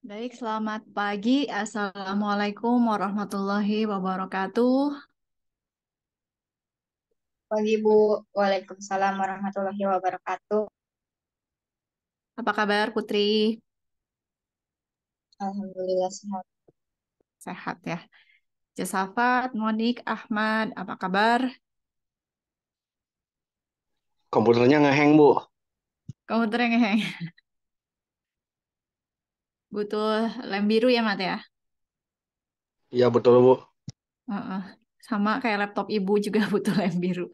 Baik, selamat pagi. Assalamualaikum warahmatullahi wabarakatuh. Pagi Bu, Waalaikumsalam warahmatullahi wabarakatuh. Apa kabar, Putri? Alhamdulillah sehat. Sehat ya. Jasafat, Monik, Ahmad, apa kabar? Komputernya ngeheng, Bu. Kamu terengah. Butuh lem biru ya, Mat ya? Iya, betul, Bu. Heeh. Sama kayak laptop ibu juga butuh lem biru.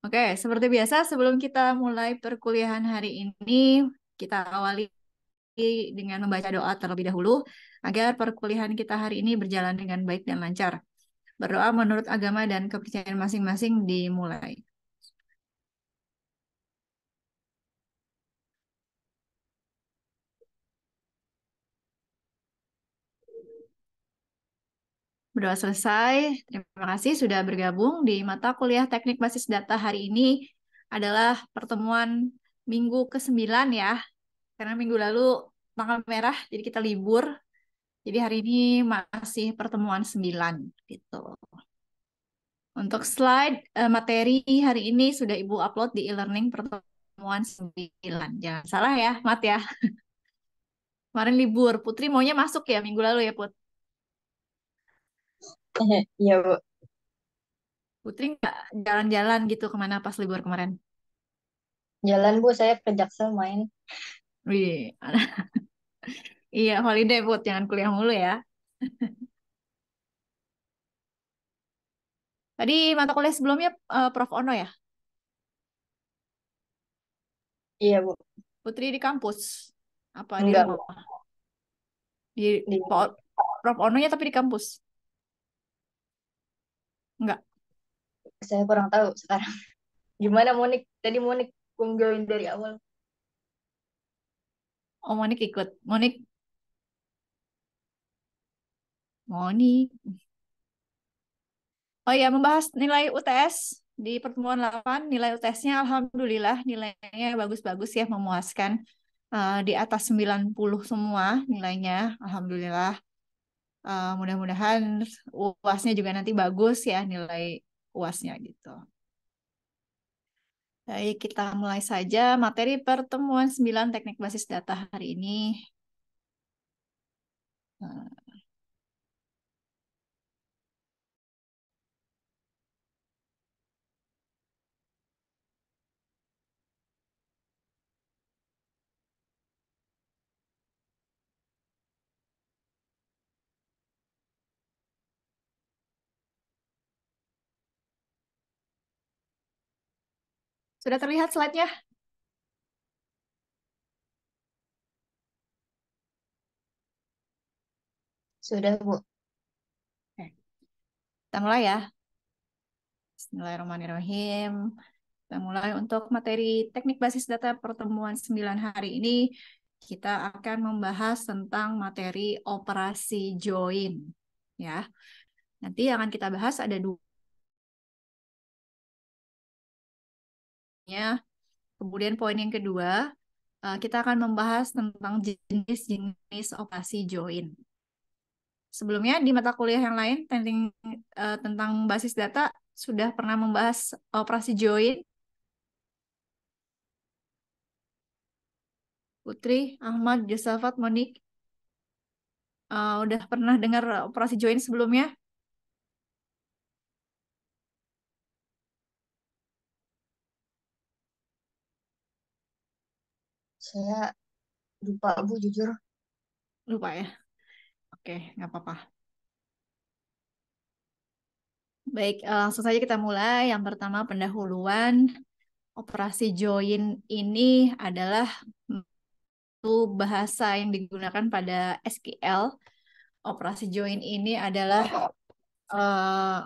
Oke, seperti biasa sebelum kita mulai perkuliahan hari ini, kita awali dengan membaca doa terlebih dahulu agar perkuliahan kita hari ini berjalan dengan baik dan lancar. Berdoa menurut agama dan kepercayaan masing-masing dimulai. Berdoa selesai. Terima kasih sudah bergabung di mata kuliah Teknik Basis Data hari ini adalah pertemuan minggu ke-9 ya. Karena minggu lalu tanggal merah, jadi kita libur. Jadi hari ini masih pertemuan 9 gitu. Untuk slide materi hari ini sudah Ibu upload di e-learning pertemuan 9. Jangan salah ya, Mat ya. Kemarin libur. Putri maunya masuk ya minggu lalu ya, Put. Iya Bu, Putri nggak jalan-jalan gitu kemana pas libur kemarin? jalan Bu, saya ke Jaksel main. Wih, iya holiday Put, jangan kuliah mulu ya. Tadi mata kuliah sebelumnya Prof. Ono ya? Iya Bu, Putri di kampus? Apa di enggak Bu. rumah? Di Di, Prof. Ono-nya tapi di kampus? Enggak. saya kurang tahu sekarang. Gimana Monik? Tadi Monik join dari awal. Oh, Monik ikut. Monik. Oh ya, membahas nilai UTS di pertemuan 8. Nilai UTS-nya Alhamdulillah nilainya bagus-bagus ya, memuaskan. Di atas 90 semua nilainya. Alhamdulillah. Mudah-mudahan UASnya juga nanti bagus ya nilai UASnya gitu. Baik, kita mulai saja materi pertemuan 9 teknik basis data hari ini. Nah, sudah terlihat slide-nya? Sudah Bu. Oke, kita mulai ya. Bismillahirrahmanirrahim. Kita mulai untuk materi teknik basis data pertemuan 9 hari ini. Kita akan membahas tentang materi operasi join. Ya, nanti yang akan kita bahas ada dua. Kemudian poin yang kedua, kita akan membahas tentang jenis-jenis operasi join. Sebelumnya di mata kuliah yang lain tentang basis data sudah pernah membahas operasi join. Putri, Ahmad, Josafat, Monik, udah pernah dengar operasi join sebelumnya? Saya lupa Bu jujur. Lupa ya? Oke, nggak apa-apa. Baik, langsung saja kita mulai. Yang pertama pendahuluan. Operasi join ini adalah satu bahasa yang digunakan pada SQL. Operasi join ini adalah eh,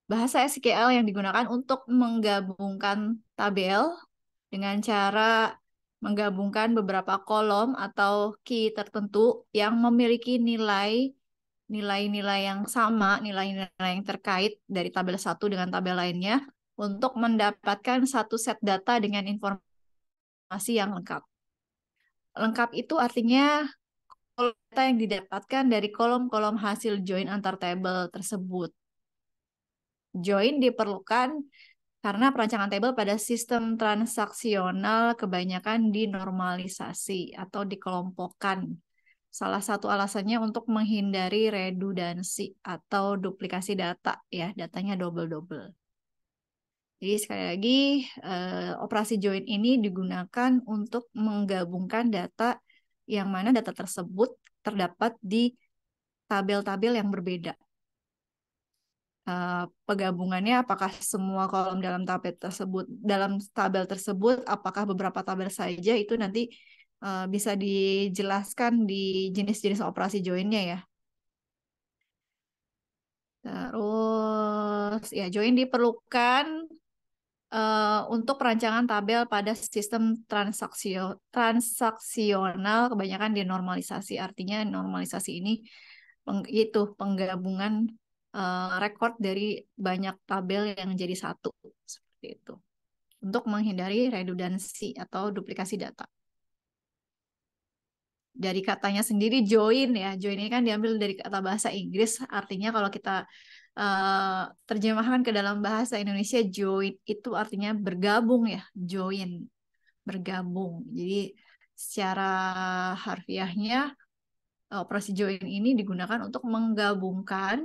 bahasa SQL yang digunakan untuk menggabungkan tabel dengan cara menggabungkan beberapa kolom atau key tertentu yang memiliki nilai-nilai yang sama, nilai-nilai yang terkait dari tabel satu dengan tabel lainnya untuk mendapatkan satu set data dengan informasi yang lengkap. lengkap itu artinya data yang didapatkan dari kolom-kolom hasil join antar tabel tersebut. Join diperlukan karena perancangan tabel pada sistem transaksional kebanyakan dinormalisasi atau dikelompokkan. Salah satu alasannya untuk menghindari redundansi atau duplikasi data, ya, datanya double-double. Jadi sekali lagi, operasi join ini digunakan untuk menggabungkan data yang mana data tersebut terdapat di tabel-tabel yang berbeda. Penggabungannya apakah semua kolom dalam tabel tersebut, apakah beberapa tabel saja, itu nanti bisa dijelaskan di jenis-jenis operasi joinnya ya. Terus ya, join diperlukan untuk perancangan tabel pada sistem transaksional kebanyakan dinormalisasi. Artinya normalisasi ini itu penggabungan rekor dari banyak tabel yang jadi satu, seperti itu, untuk menghindari redundansi atau duplikasi data. Dari katanya sendiri join ya, join ini kan diambil dari kata bahasa Inggris, artinya kalau kita terjemahkan ke dalam bahasa Indonesia, join itu artinya bergabung ya, join, bergabung. Jadi secara harfiahnya operasi join ini digunakan untuk menggabungkan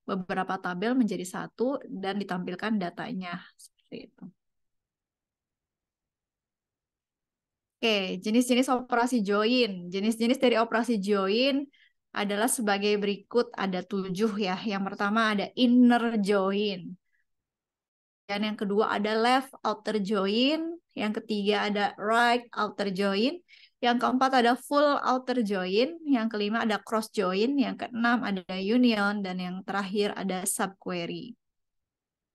beberapa tabel menjadi satu dan ditampilkan datanya, seperti itu. Oke, jenis-jenis operasi join. Jenis-jenis dari operasi join adalah sebagai berikut, ada 7 ya. Yang pertama ada inner join. Dan yang kedua ada left outer join. Yang ketiga ada right outer join. Yang keempat ada full outer join. Yang kelima ada cross join. Yang keenam ada union. Dan yang terakhir ada subquery.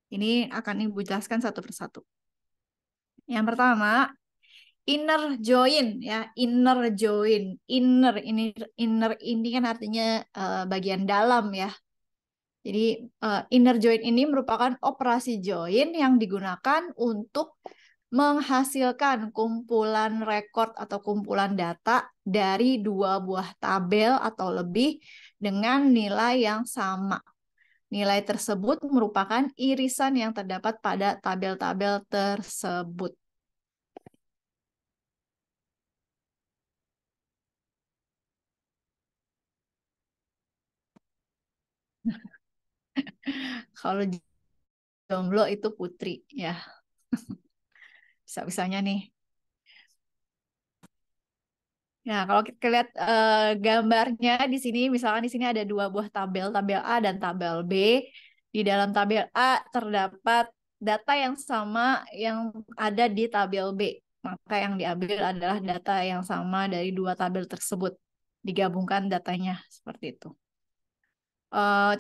Ini akan Ibu jelaskan satu persatu. Yang pertama, inner join ya, inner join. Inner ini kan artinya bagian dalam ya. Jadi inner join ini merupakan operasi join yang digunakan untuk menghasilkan kumpulan rekor atau kumpulan data dari 2 buah tabel atau lebih dengan nilai yang sama. Nilai tersebut merupakan irisan yang terdapat pada tabel-tabel tersebut. Kalau jomblo itu putri ya. Bisa-bisanya nih. Nah, kalau kita lihat gambarnya di sini, misalkan di sini ada 2 buah tabel, tabel A dan tabel B. Di dalam tabel A terdapat data yang sama yang ada di tabel B. Maka yang diambil adalah data yang sama dari 2 tabel tersebut. Digabungkan datanya seperti itu.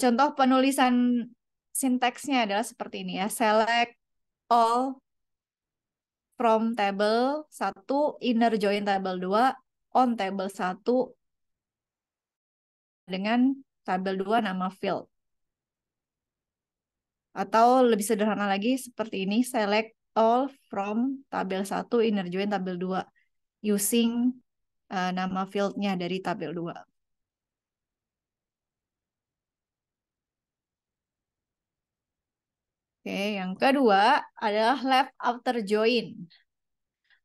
Contoh penulisan sinteksnya adalah seperti ini ya. Select all from table 1, inner join table 2, on table 1 dengan tabel 2 nama field. Atau lebih sederhana lagi seperti ini, select all from tabel 1, inner join tabel 2 using nama fieldnya dari tabel 2. Oke, yang kedua adalah left outer join.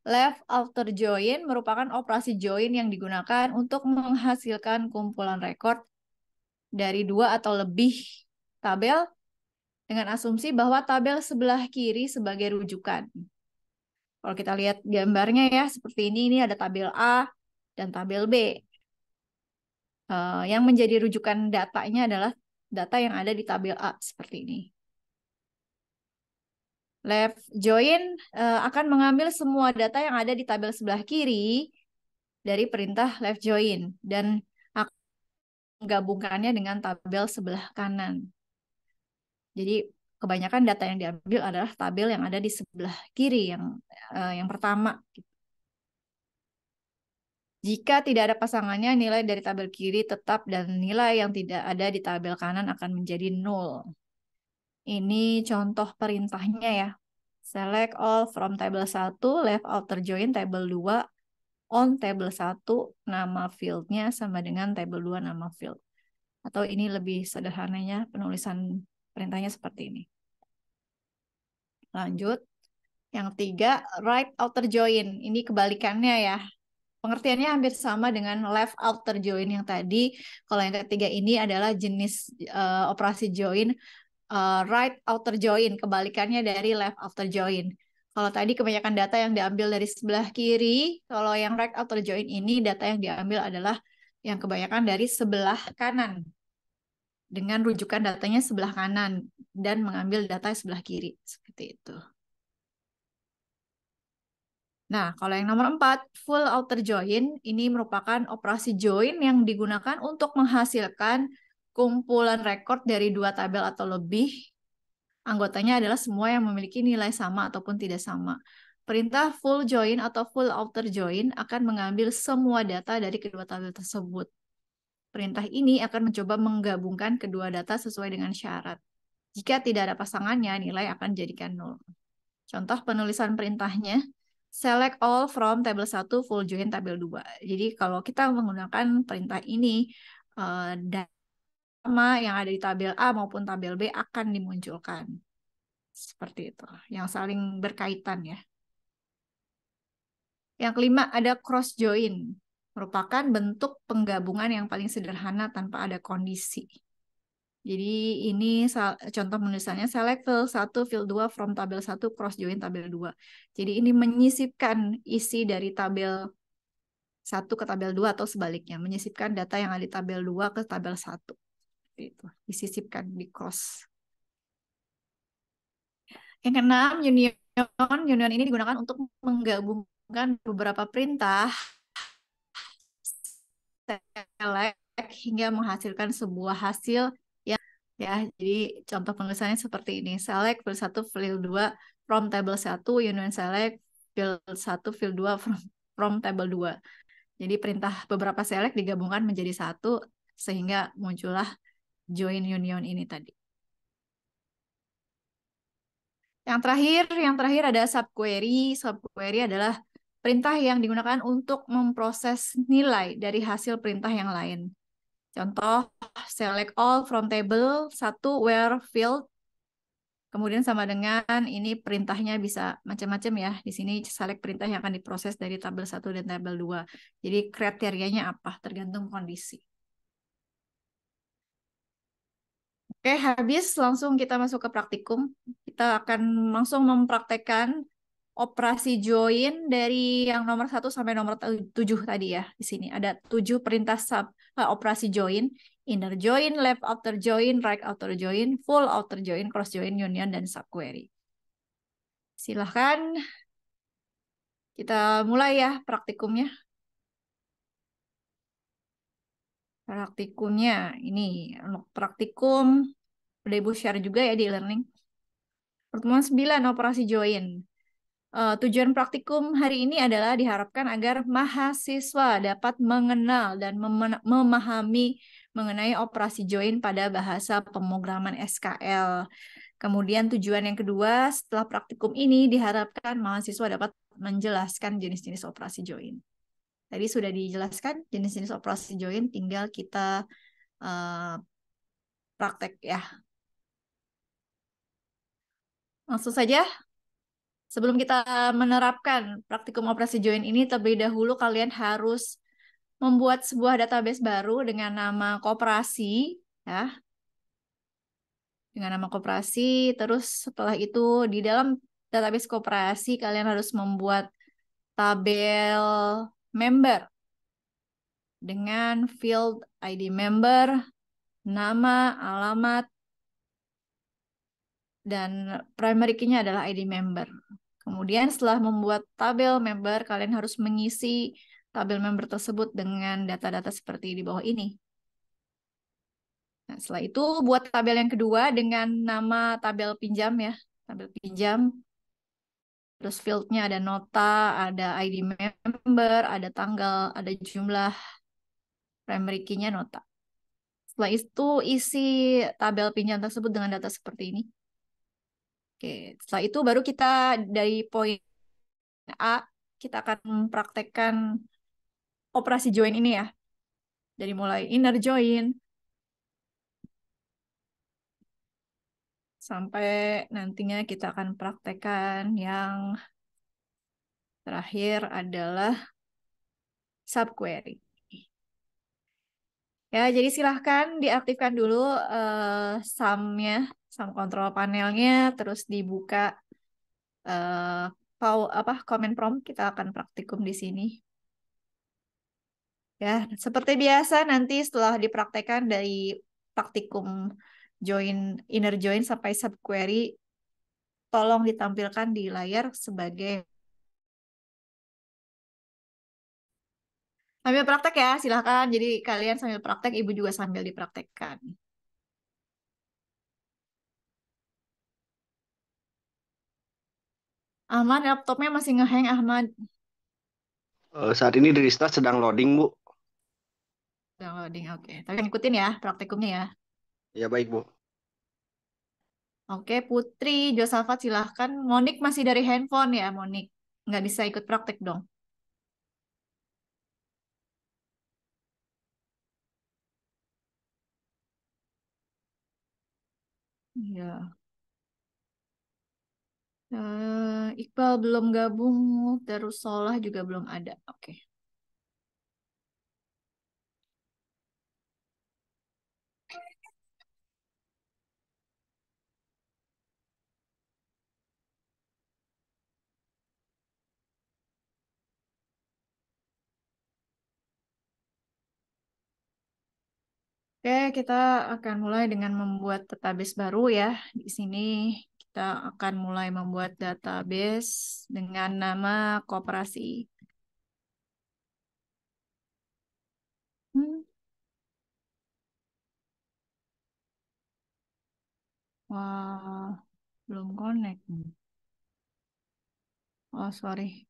Left outer join merupakan operasi join yang digunakan untuk menghasilkan kumpulan rekor dari 2 atau lebih tabel dengan asumsi bahwa tabel sebelah kiri sebagai rujukan. Kalau kita lihat gambarnya ya, seperti ini ada tabel A dan tabel B. Yang menjadi rujukan datanya adalah data yang ada di tabel A, seperti ini. Left join akan mengambil semua data yang ada di tabel sebelah kiri dari perintah left join dan akan menggabungkannya dengan tabel sebelah kanan. Jadi kebanyakan data yang diambil adalah tabel yang ada di sebelah kiri yang pertama. Jika tidak ada pasangannya, nilai dari tabel kiri tetap dan nilai yang tidak ada di tabel kanan akan menjadi 0. Ini contoh perintahnya ya. Select all from table 1, left outer join table 2, on table 1 nama fieldnya sama dengan table 2 nama field. Atau ini lebih sederhananya penulisan perintahnya seperti ini. Lanjut. Yang ketiga, right outer join. Ini kebalikannya ya. Pengertiannya hampir sama dengan left outer join yang tadi. Kalau yang ketiga ini adalah jenis operasi join right outer join, kebalikannya dari left outer join. Kalau tadi kebanyakan data yang diambil dari sebelah kiri, kalau yang right outer join ini data yang diambil adalah yang kebanyakan dari sebelah kanan. Dengan rujukan datanya sebelah kanan dan mengambil data sebelah kiri. Seperti itu. Nah, kalau yang nomor 4, full outer join, ini merupakan operasi join yang digunakan untuk menghasilkan kumpulan rekor dari 2 tabel atau lebih. Anggotanya adalah semua yang memiliki nilai sama ataupun tidak sama. Perintah full join atau full outer join akan mengambil semua data dari kedua tabel tersebut. Perintah ini akan mencoba menggabungkan kedua data sesuai dengan syarat. Jika tidak ada pasangannya, nilai akan dijadikan 0. Contoh penulisan perintahnya, select all from table 1 full join tabel 2. Jadi kalau kita menggunakan perintah ini, data yang ada di tabel A maupun tabel B akan dimunculkan. Seperti itu, yang saling berkaitan ya. Yang kelima ada cross join, merupakan bentuk penggabungan yang paling sederhana tanpa ada kondisi. Jadi ini contoh penulisannya select field 1, field 2 from tabel 1 cross join tabel 2. Jadi ini menyisipkan isi dari tabel 1 ke tabel 2 atau sebaliknya, menyisipkan data yang ada di tabel 2 ke tabel 1. Itu disisipkan di cross. Yang keenam, union. Union ini digunakan untuk menggabungkan beberapa perintah select hingga menghasilkan sebuah hasil yang ya. Jadi contoh penulisannya seperti ini. Select field 1 field 2 from table 1 union select field 1 field 2 from table 2. Jadi perintah beberapa select digabungkan menjadi satu sehingga muncullah join union ini tadi. Yang terakhir ada subquery. Subquery adalah perintah yang digunakan untuk memproses nilai dari hasil perintah yang lain. Contoh, select all from table 1 where field. Kemudian sama dengan ini perintahnya bisa macam-macam ya. Di sini select perintah yang akan diproses dari tabel 1 dan tabel 2. Jadi kriterianya apa? Tergantung kondisi. Oke, habis langsung kita masuk ke praktikum. Kita akan langsung mempraktekkan operasi join dari yang nomor 1 sampai nomor 7 tadi ya. Di sini ada 7 perintah operasi join. Inner join, left outer join, right outer join, full outer join, cross join, union, dan subquery. Silahkan kita mulai ya praktikumnya. Praktikumnya ini untuk praktikum udah Ibu share juga ya di e-learning. Pertemuan 9 operasi join. Tujuan praktikum hari ini adalah diharapkan agar mahasiswa dapat mengenal dan memahami mengenai operasi join pada bahasa pemrograman SQL. Kemudian tujuan yang kedua, setelah praktikum ini diharapkan mahasiswa dapat menjelaskan jenis-jenis operasi join. Tadi sudah dijelaskan jenis-jenis operasi join, tinggal kita praktek ya. Langsung saja. Sebelum kita menerapkan praktikum operasi join ini, terlebih dahulu kalian harus membuat sebuah database baru dengan nama koperasi, ya. Dengan nama koperasi, terus setelah itu di dalam database koperasi kalian harus membuat tabel member dengan field ID member, nama, alamat, dan primary key-nya adalah ID member. Kemudian setelah membuat tabel member, kalian harus mengisi tabel member tersebut dengan data-data seperti di bawah ini. Nah, setelah itu buat tabel yang kedua dengan nama tabel pinjam ya. Tabel pinjam. Terus field-nya ada nota, ada ID member, ada tanggal, ada jumlah, primary key-nya nota. Setelah itu isi tabel pinjam tersebut dengan data seperti ini. Oke, setelah itu baru kita dari poin A, kita akan mempraktekkan operasi join ini ya. Dari mulai inner join sampai nantinya kita akan praktekkan yang terakhir adalah subquery. Ya, jadi silahkan diaktifkan dulu sum-nya, sum control panelnya, terus dibuka comment prompt. Kita akan praktikum di sini. Ya, seperti biasa nanti setelah dipraktekkan dari praktikum join inner join sampai subquery, tolong ditampilkan di layar sebagai sambil praktek ya, silahkan. Jadi kalian sambil praktek, ibu juga sambil dipraktekkan. Ahmad, laptopnya masih ngehang, Ahmad. Saat ini di restart sedang loading, Bu. Downloading, oke. Tapi ikutin ya praktikumnya ya. Ya baik, Bu. Oke, Putri, Josafat silahkan. Monik masih dari handphone ya, Monik. Nggak bisa ikut praktek dong. Iya. Iqbal belum gabung, terus Solah juga belum ada. Oke. Oke, kita akan mulai dengan membuat database baru ya. Di sini kita akan mulai membuat database dengan nama koperasi. Hmm, wah, belum connect. Oh, sorry.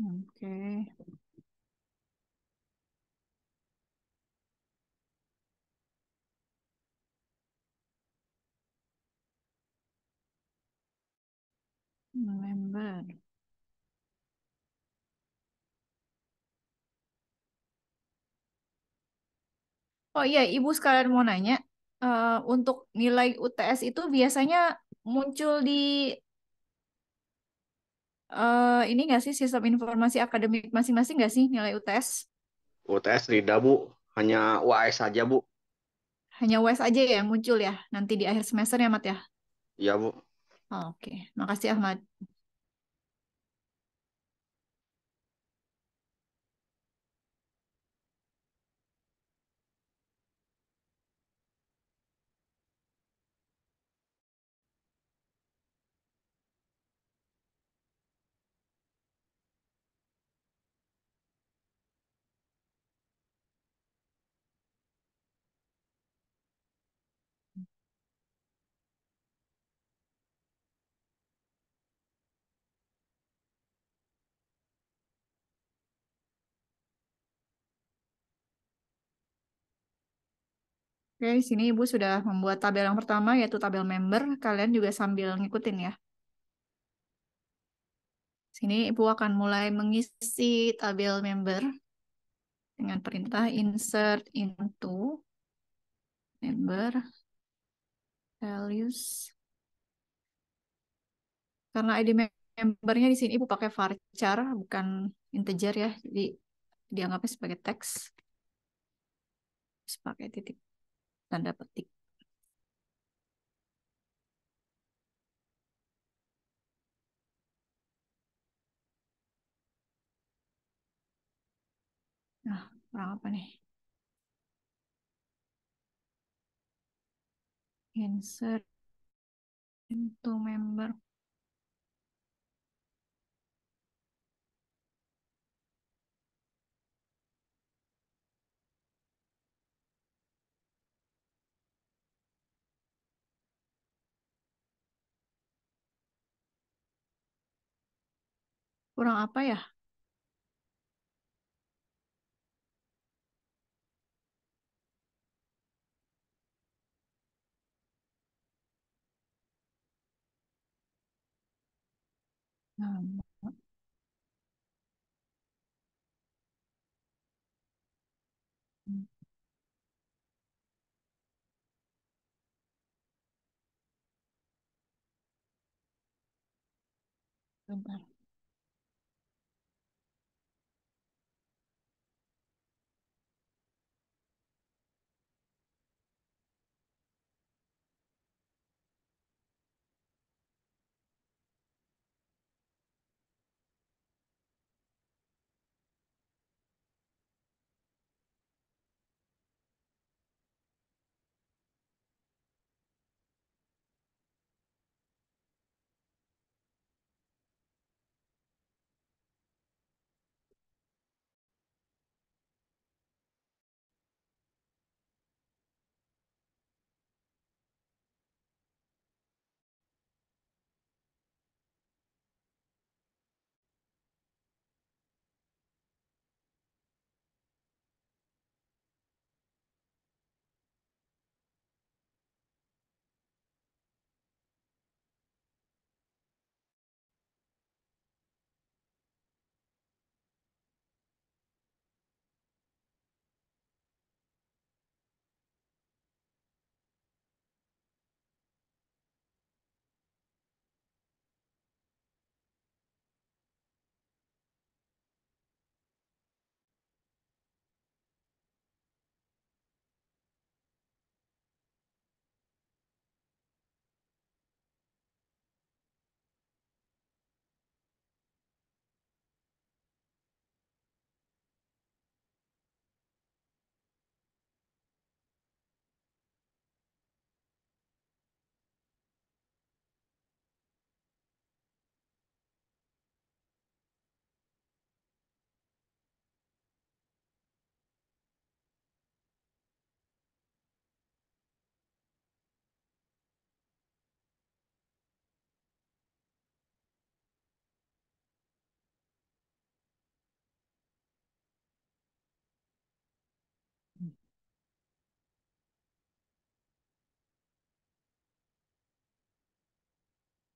Oke. Member. Oh iya, Ibu sekalian mau nanya, untuk nilai UTS itu biasanya muncul di ini nggak sih sistem informasi akademik masing-masing nggak sih nilai UTS? UTS tidak, Bu. Hanya UAS saja, Bu. Hanya UAS aja ya yang muncul ya nanti di akhir semester ya, Mat ya? Iya, Bu. Oh, oke, makasih Ahmad. Oke, di sini Ibu sudah membuat tabel yang pertama yaitu tabel member. Kalian juga sambil ngikutin ya. Sini Ibu akan mulai mengisi tabel member dengan perintah insert into member values. Karena ID membernya di sini Ibu pakai varchar bukan integer ya. Jadi dianggapnya sebagai teks. Terus pakai titik tanda petik. Nah, kurang apa nih? Insert into member. Kurang apa ya? Hmm, bentar.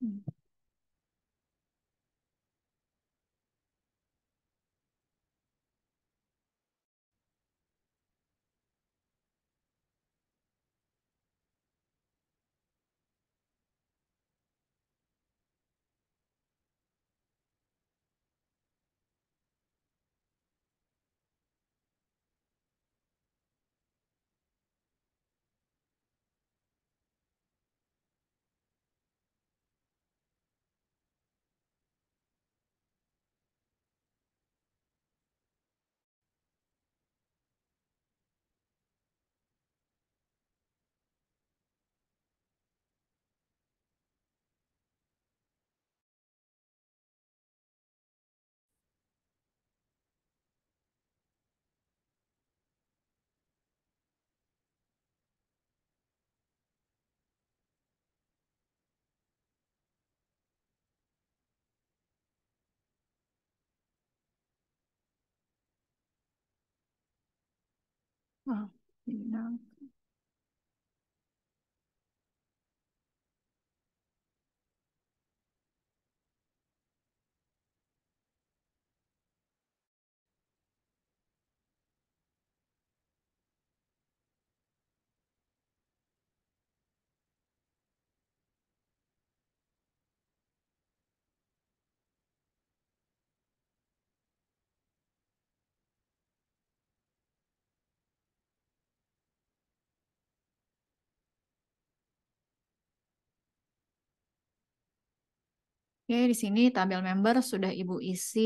Hmm. Oh, bidang. Oke, di sini tabel member sudah Ibu isi.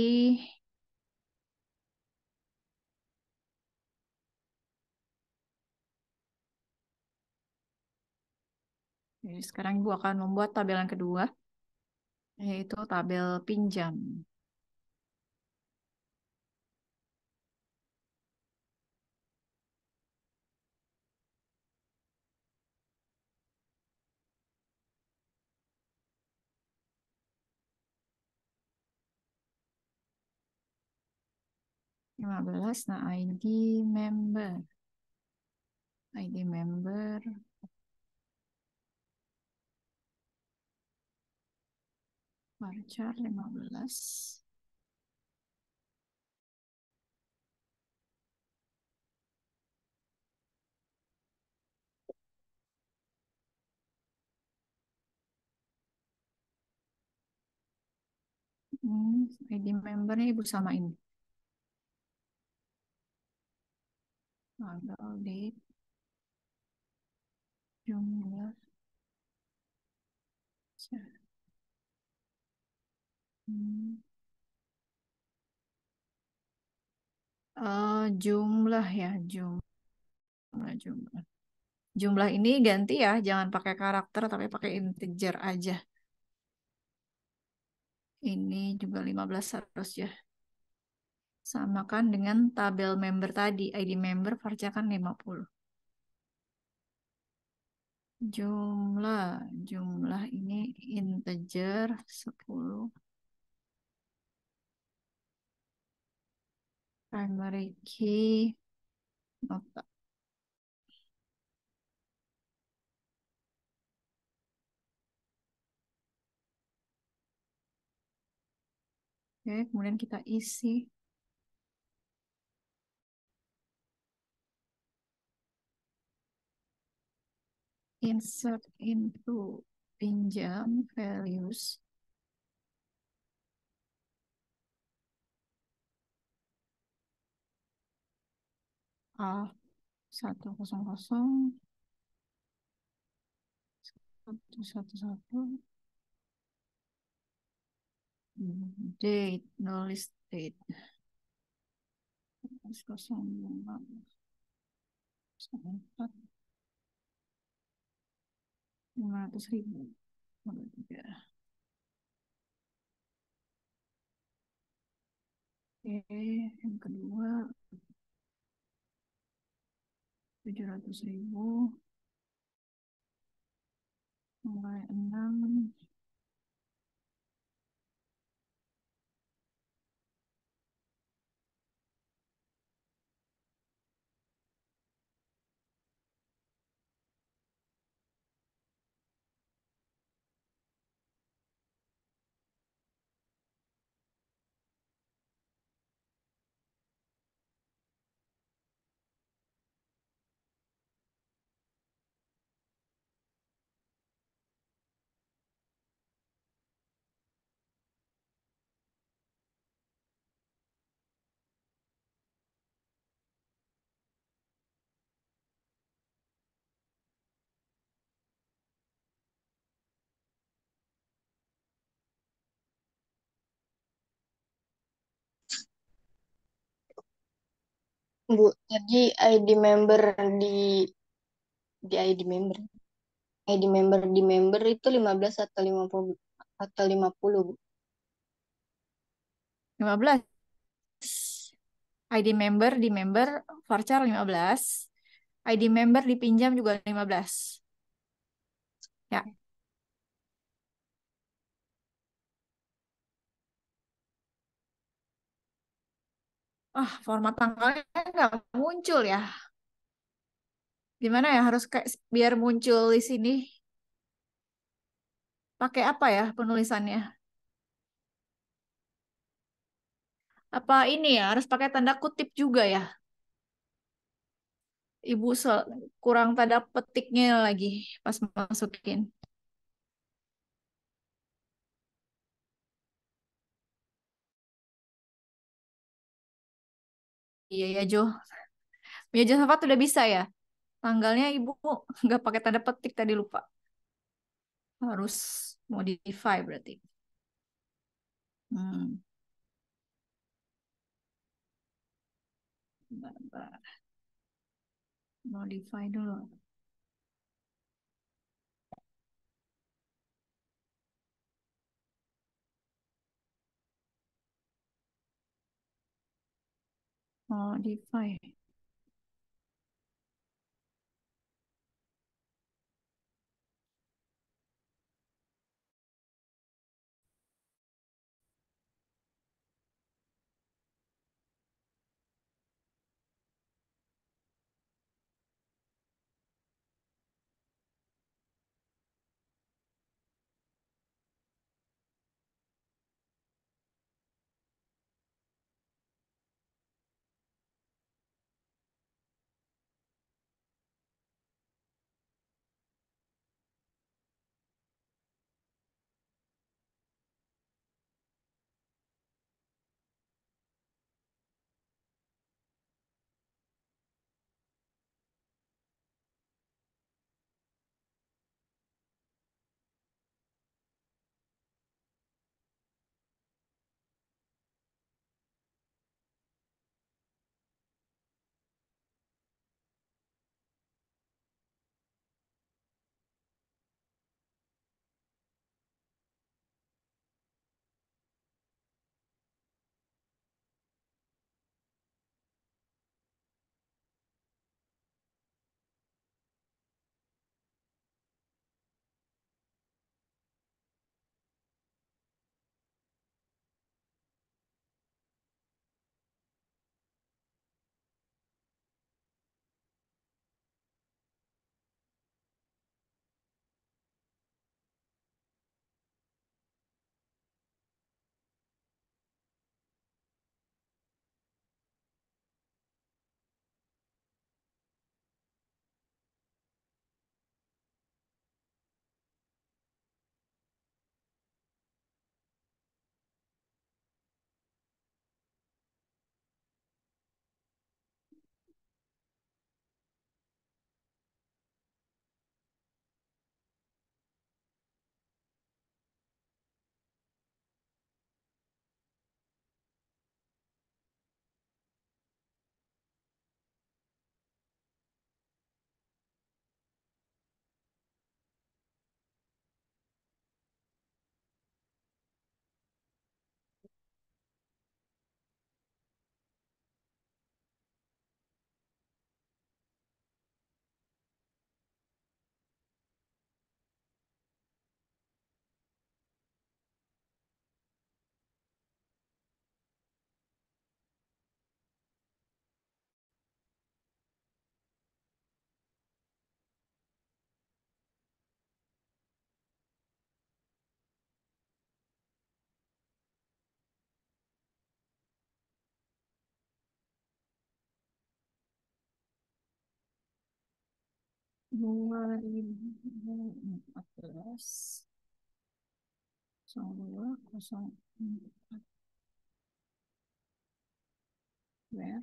Jadi sekarang Ibu akan membuat tabel yang kedua, yaitu tabel pinjam. Lima belas. Nah, member. ID member. Oke, Varchar 15. ID membernya Ibu samain. Tanggal, date, jumlah. Hmm. Jumlah ya, jumlah. Jumlah ini ganti ya, jangan pakai karakter tapi pakai integer aja. Ini juga 15 harus ya. Samakan dengan tabel member tadi, ID member varchar kan 50. Jumlah ini integer 10. Primary key nota. Oke, kemudian kita isi. Insert into pinjam values. A 100 111 date, nulis date 05 4 500.000. Oke, yang kedua 700.000 mulai 6. Bu, tadi ID member di ID member. ID member di member itu 15 atau 50 atau 50, Bu. 15. ID member di member varchar 15. ID member dipinjam juga 15. Ya. Format tanggalnya nggak muncul ya. Gimana ya, harus kayak biar muncul di sini. Pakai apa ya penulisannya? Apa ini ya, harus pakai tanda kutip juga ya? Ibu kurang tanda petiknya lagi pas masukin. Iya ya Jo. Ya Josafat udah bisa ya. Tanggalnya Ibu nggak pakai tanda petik tadi lupa. Harus modify berarti. Hmm. Bentar. Modify dulu. Modify. 2014 02 04 where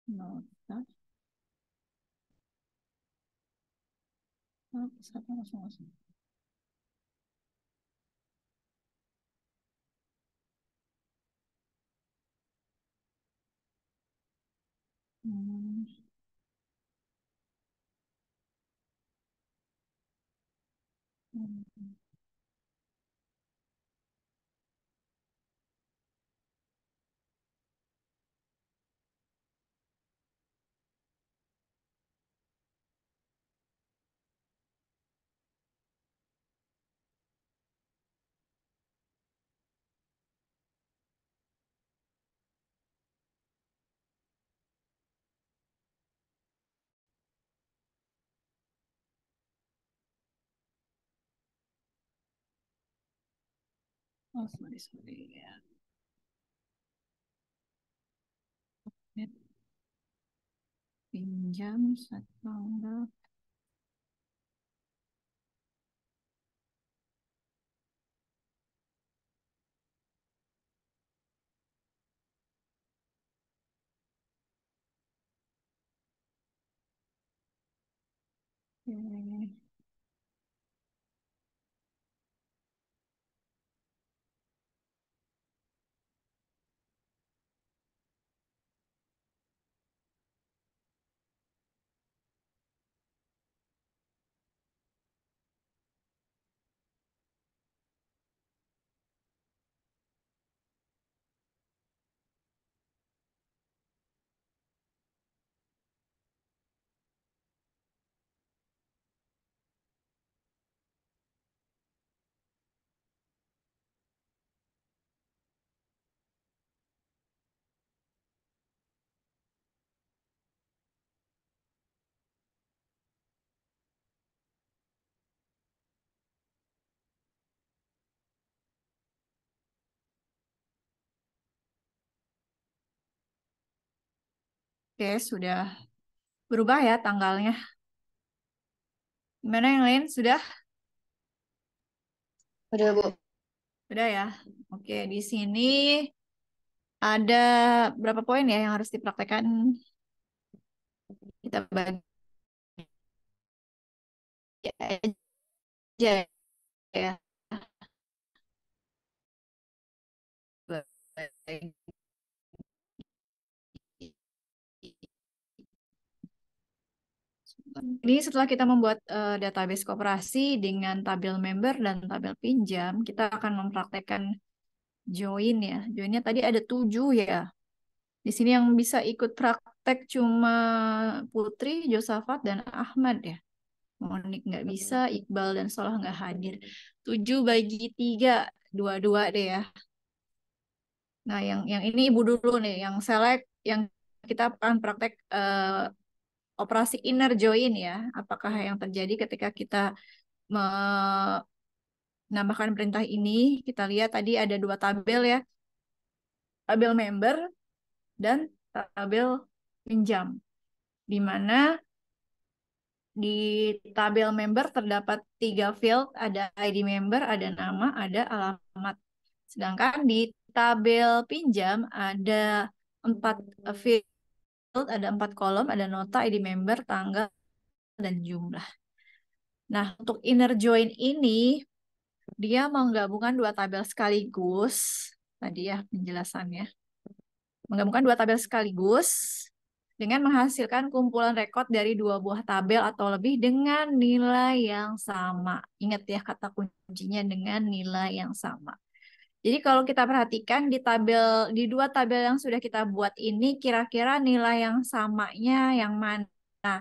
nota 100. Hmm. Hmm. Oh, sorry ya. Net pinjam 1 tanggal. Oke. Oke, sudah berubah ya tanggalnya. Gimana yang lain? Sudah? Udah, Bu. Sudah ya. Oke, di sini ada berapa poin ya yang harus dipraktekkan? Kita bagi aja ya. Bagi. Ini setelah kita membuat database koperasi dengan tabel member dan tabel pinjam, kita akan mempraktekkan join ya. Joinnya tadi ada 7 ya. Di sini yang bisa ikut praktek cuma Putri, Josafat, dan Ahmad ya. Monik nggak bisa, Iqbal dan Solah nggak hadir. 7 bagi 3, 2-2 deh ya. Nah, yang ini ibu dulu nih, yang select, yang kita akan praktek operasi inner join ya. Apakah yang terjadi ketika kita menambahkan perintah ini? Kita lihat tadi ada 2 tabel ya, tabel member dan tabel pinjam. Di mana di tabel member terdapat 3 field, ada ID member, ada nama, ada alamat. Sedangkan di tabel pinjam ada 4 field, ada 4 kolom, ada nota, ID member, tanggal, dan jumlah. Nah, untuk inner join ini, dia menggabungkan 2 tabel sekaligus. Tadi ya penjelasannya. Menggabungkan 2 tabel sekaligus dengan menghasilkan kumpulan rekod dari 2 buah tabel atau lebih dengan nilai yang sama. Ingat ya kata kuncinya dengan nilai yang sama. Jadi kalau kita perhatikan di 2 tabel yang sudah kita buat ini kira-kira nilai yang samanya yang mana?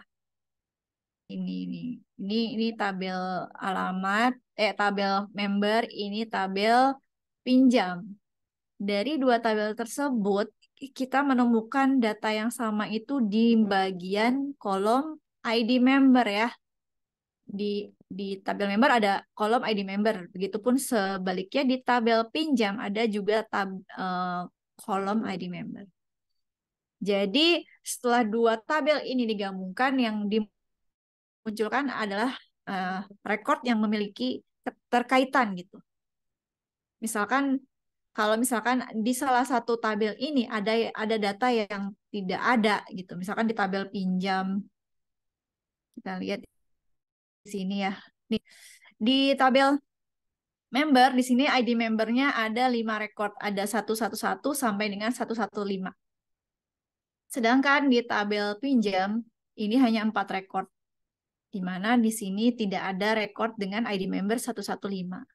Ini ini tabel alamat, tabel member, ini tabel pinjam. Dari 2 tabel tersebut, kita menemukan data yang sama itu di bagian kolom ID member ya. Di tabel member ada kolom ID member. Begitupun sebaliknya di tabel pinjam ada juga kolom ID member. Jadi setelah dua tabel ini digabungkan, yang dimunculkan adalah rekor yang memiliki keterkaitan gitu. Misalkan kalau misalkan di salah satu tabel ini ada data yang tidak ada gitu. Misalkan di tabel pinjam, kita lihat di sini ya. Nih, di tabel member di sini ID membernya ada 5 record, ada 111 sampai dengan 115. Sedangkan di tabel pinjam ini hanya 4 record, di mana di sini tidak ada record dengan ID member 115.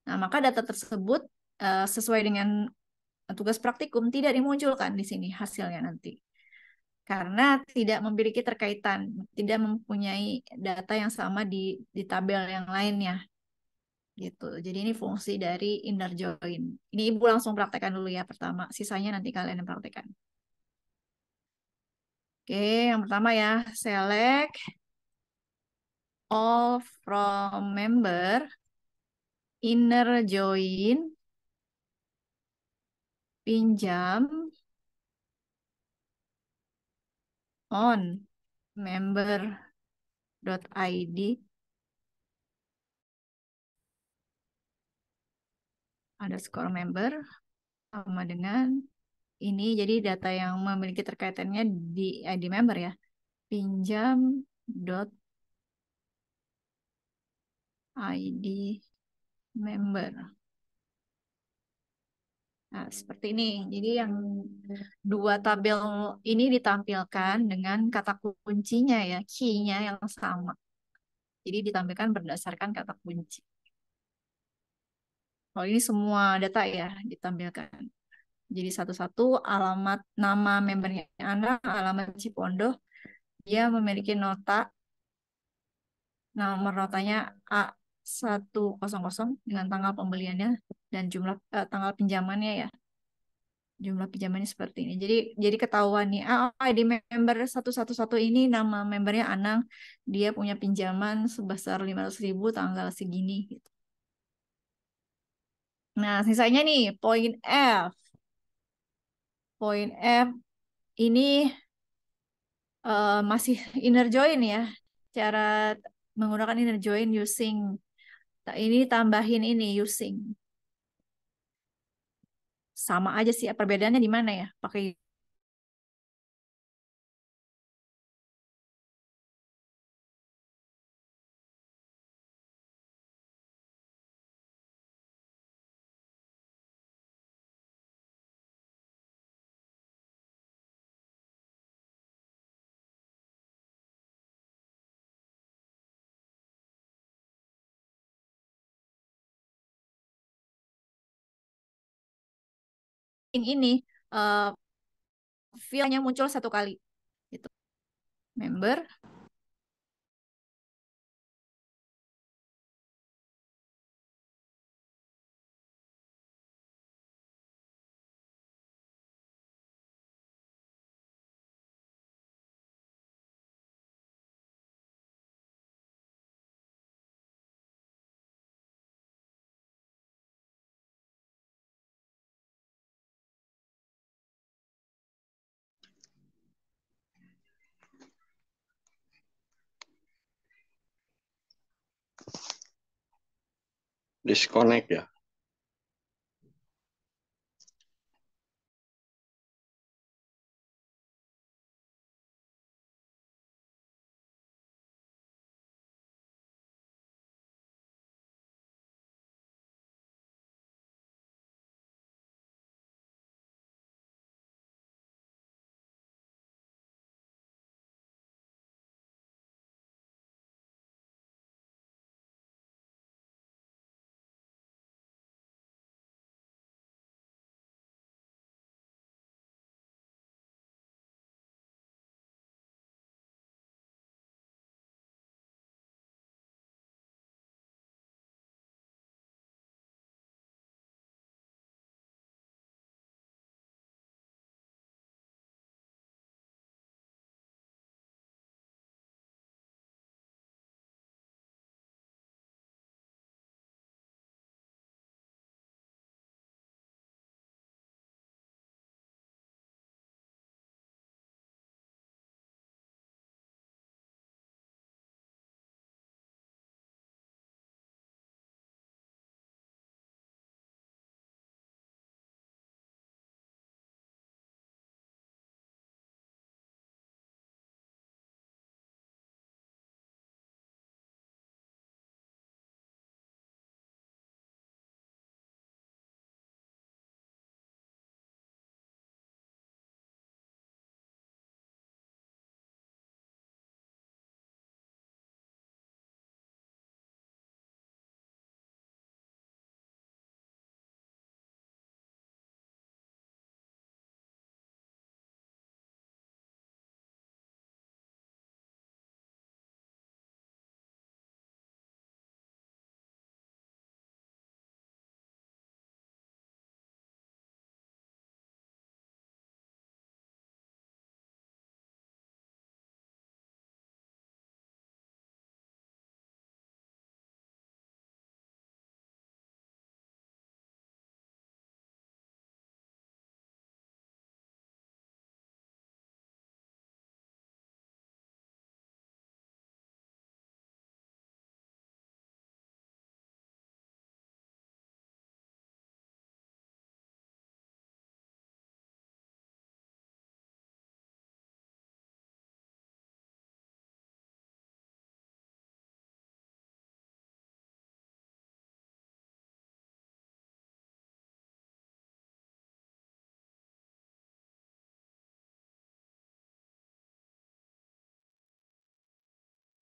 Nah, maka data tersebut sesuai dengan tugas praktikum tidak dimunculkan di sini hasilnya nanti. Karena tidak memiliki terkaitan, tidak mempunyai data yang sama di tabel yang lainnya. Gitu. Jadi ini fungsi dari inner join. Ini Ibu langsung praktekkan dulu ya pertama, sisanya nanti kalian yang praktekkan. Oke, yang pertama ya, select all from member, inner join, pinjam, on member.id underscore member sama dengan ini, jadi data yang memiliki terkaitannya di ID member ya, pinjam.id member. Nah, seperti ini. Jadi yang dua tabel ini ditampilkan dengan kata kuncinya ya, key-nya yang sama. Jadi ditampilkan berdasarkan kata kunci. Kalau ini semua data ya ditampilkan. Jadi satu-satu alamat nama membernya anak, alamat Cipondo, dia memiliki nota, nomor notanya A100 dengan tanggal pembeliannya dan jumlah tanggal pinjamannya ya. Jumlah pinjamannya seperti ini. Jadi ketahuan nih, di member 111 ini nama membernya Anang, dia punya pinjaman sebesar 500.000 tanggal segini gitu. Nah, sisanya nih poin F. Poin F ini masih inner join ya. Cara menggunakan inner join using. Ini tambahin ini using. Sama aja sih, perbedaannya di mana ya? Pakai ini uh, filenya muncul satu kali gitu. Member Disconnect ya.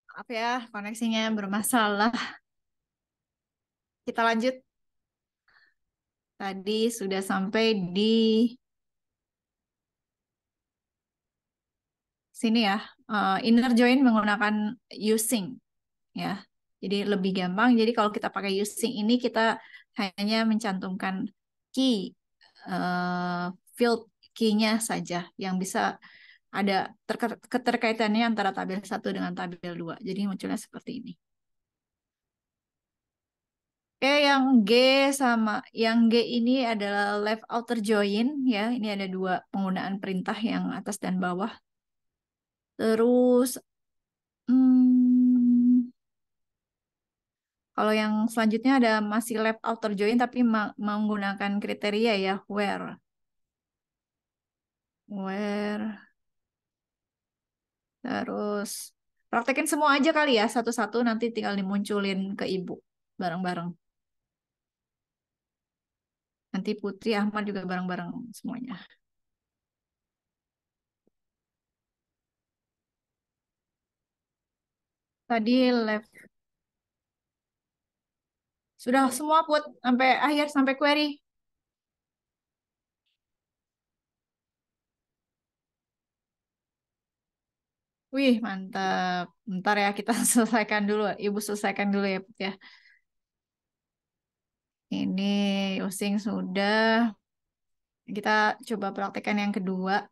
Maaf ya, koneksinya bermasalah. Kita lanjut. Tadi sudah sampai di sini ya. Inner join menggunakan using ya. Jadi lebih gampang. Jadi kalau kita pakai using ini kita hanya mencantumkan key field key-nya saja yang bisa ada keterkaitannya antara tabel 1 dengan tabel 2. Jadi munculnya seperti ini. Oke, yang G sama yang G ini adalah left outer join ya. Ini ada dua penggunaan perintah yang atas dan bawah. Terus hmm, kalau yang selanjutnya ada masih left outer join tapi menggunakan kriteria ya where terus praktekin semua aja kali ya satu-satu nanti tinggal dimunculin ke ibu bareng-bareng. Nanti Putri Ahmad juga bareng-bareng semuanya. Tadi left sudah semua Put sampai akhir sampai query. Wih, mantap. Bentar ya, kita selesaikan dulu. Ibu selesaikan dulu ya, Put ya. Ini using sudah. Kita coba praktekkan yang kedua,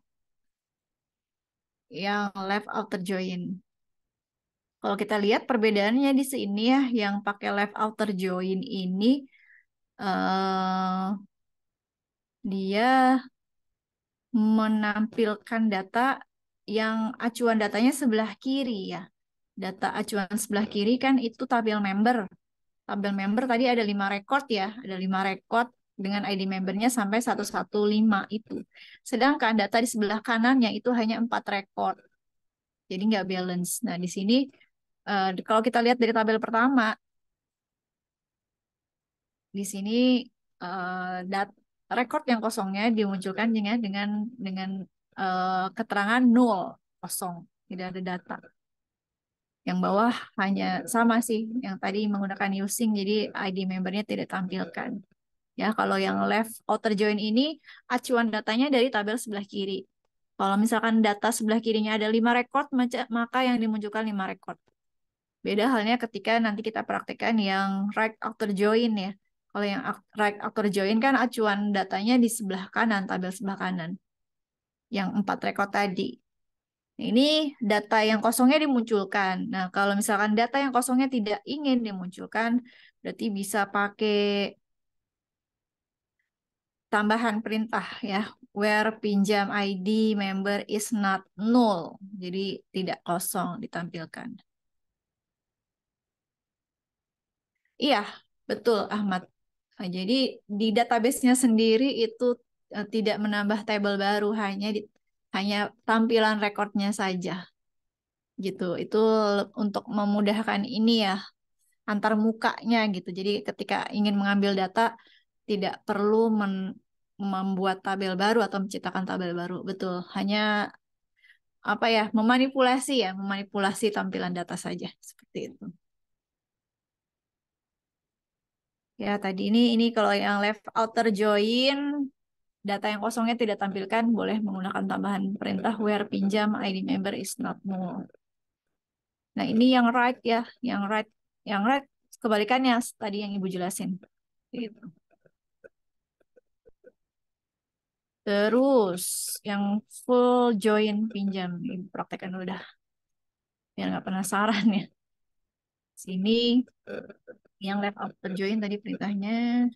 yang left outer join. Kalau kita lihat perbedaannya di sini ya, yang pakai left outer join ini, eh, dia menampilkan data yang acuan datanya sebelah kiri ya. Data acuan sebelah kiri kan itu tabel member. Tabel member tadi ada 5 record ya, ada 5 record dengan ID membernya sampai 115 itu. Sedangkan data di sebelah kanannya itu hanya 4 record. Jadi nggak balance. Nah, di sini kalau kita lihat dari tabel pertama, di sini dat record yang kosongnya dimunculkan dengan keterangan nol, kosong, tidak ada data. Yang bawah hanya sama sih, yang tadi menggunakan using, jadi ID membernya tidak tampilkan. Ya, kalau yang left outer join ini acuan datanya dari tabel sebelah kiri. Kalau misalkan data sebelah kirinya ada 5 record, maka yang dimunculkan 5 record. Beda halnya ketika nanti kita praktekkan yang right outer join ya. Kalau yang right outer join kan acuan datanya di sebelah kanan, tabel sebelah kanan. Yang 4 record tadi. Nah, ini data yang kosongnya dimunculkan. Nah, kalau misalkan data yang kosongnya tidak ingin dimunculkan, berarti bisa pakai tambahan perintah ya, where pinjam ID member is not null. Jadi tidak kosong ditampilkan. Iya, betul Ahmad. Nah, jadi di database-nya sendiri itu tidak menambah tabel baru, hanya tampilan rekornya saja. Gitu. Itu untuk memudahkan ini ya, antar mukanya gitu. Jadi ketika ingin mengambil data tidak perlu membuat tabel baru atau menciptakan tabel baru. Betul. Hanya apa ya, memanipulasi tampilan data saja seperti itu. Ya, tadi ini kalau yang left outer join data yang kosongnya tidak tampilkan boleh menggunakan tambahan perintah where pinjam ID member is not null. Nah, ini yang right ya, yang right kebalikannya tadi yang Ibu jelasin. Gitu. Terus yang full join pinjam, Ibu praktekkan dulu dah, biar nggak penasaran ya. Sini yang left outer join tadi perintahnya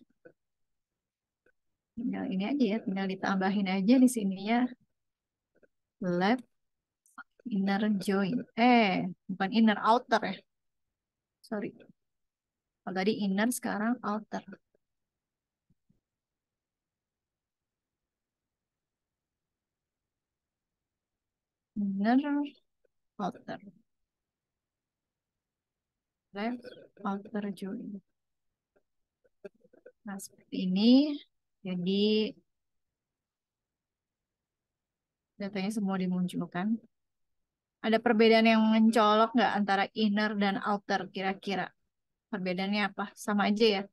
tinggal ini aja ya, tinggal ditambahin aja di sininya left inner join. Bukan inner outer ya. Sorry. Kalau tadi inner sekarang outer. Inner outer. Left outer join. Nah, seperti ini. Jadi datanya semua dimunculkan. Ada perbedaan yang mencolok nggak antara inner dan outer kira-kira? Perbedaannya apa? Sama aja ya.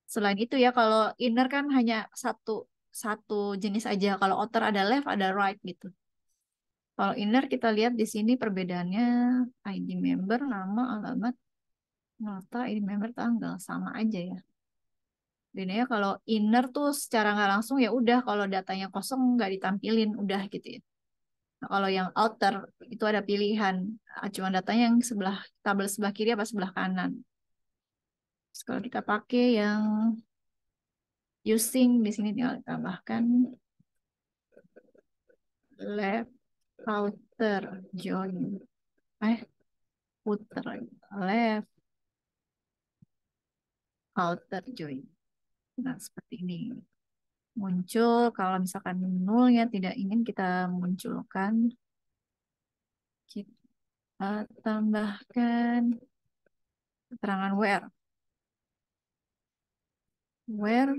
Selain itu ya, kalau inner kan hanya satu satu jenis aja. Kalau outer ada left, ada right gitu. Kalau inner kita lihat di sini perbedaannya ID member, nama, alamat, nota, ID member, tanggal sama aja ya. Bedanya kalau inner tuh secara nggak langsung ya udah kalau datanya kosong nggak ditampilin udah gitu ya. Nah, kalau yang outer itu ada pilihan acuan datanya yang sebelah tabel sebelah kiri apa sebelah kanan. Terus kalau kita pakai yang using di sini tinggal tambahkan left outer join. Puter left outer join. Nah, seperti ini. Muncul kalau misalkan nolnya tidak ingin kita munculkan, kita tambahkan keterangan where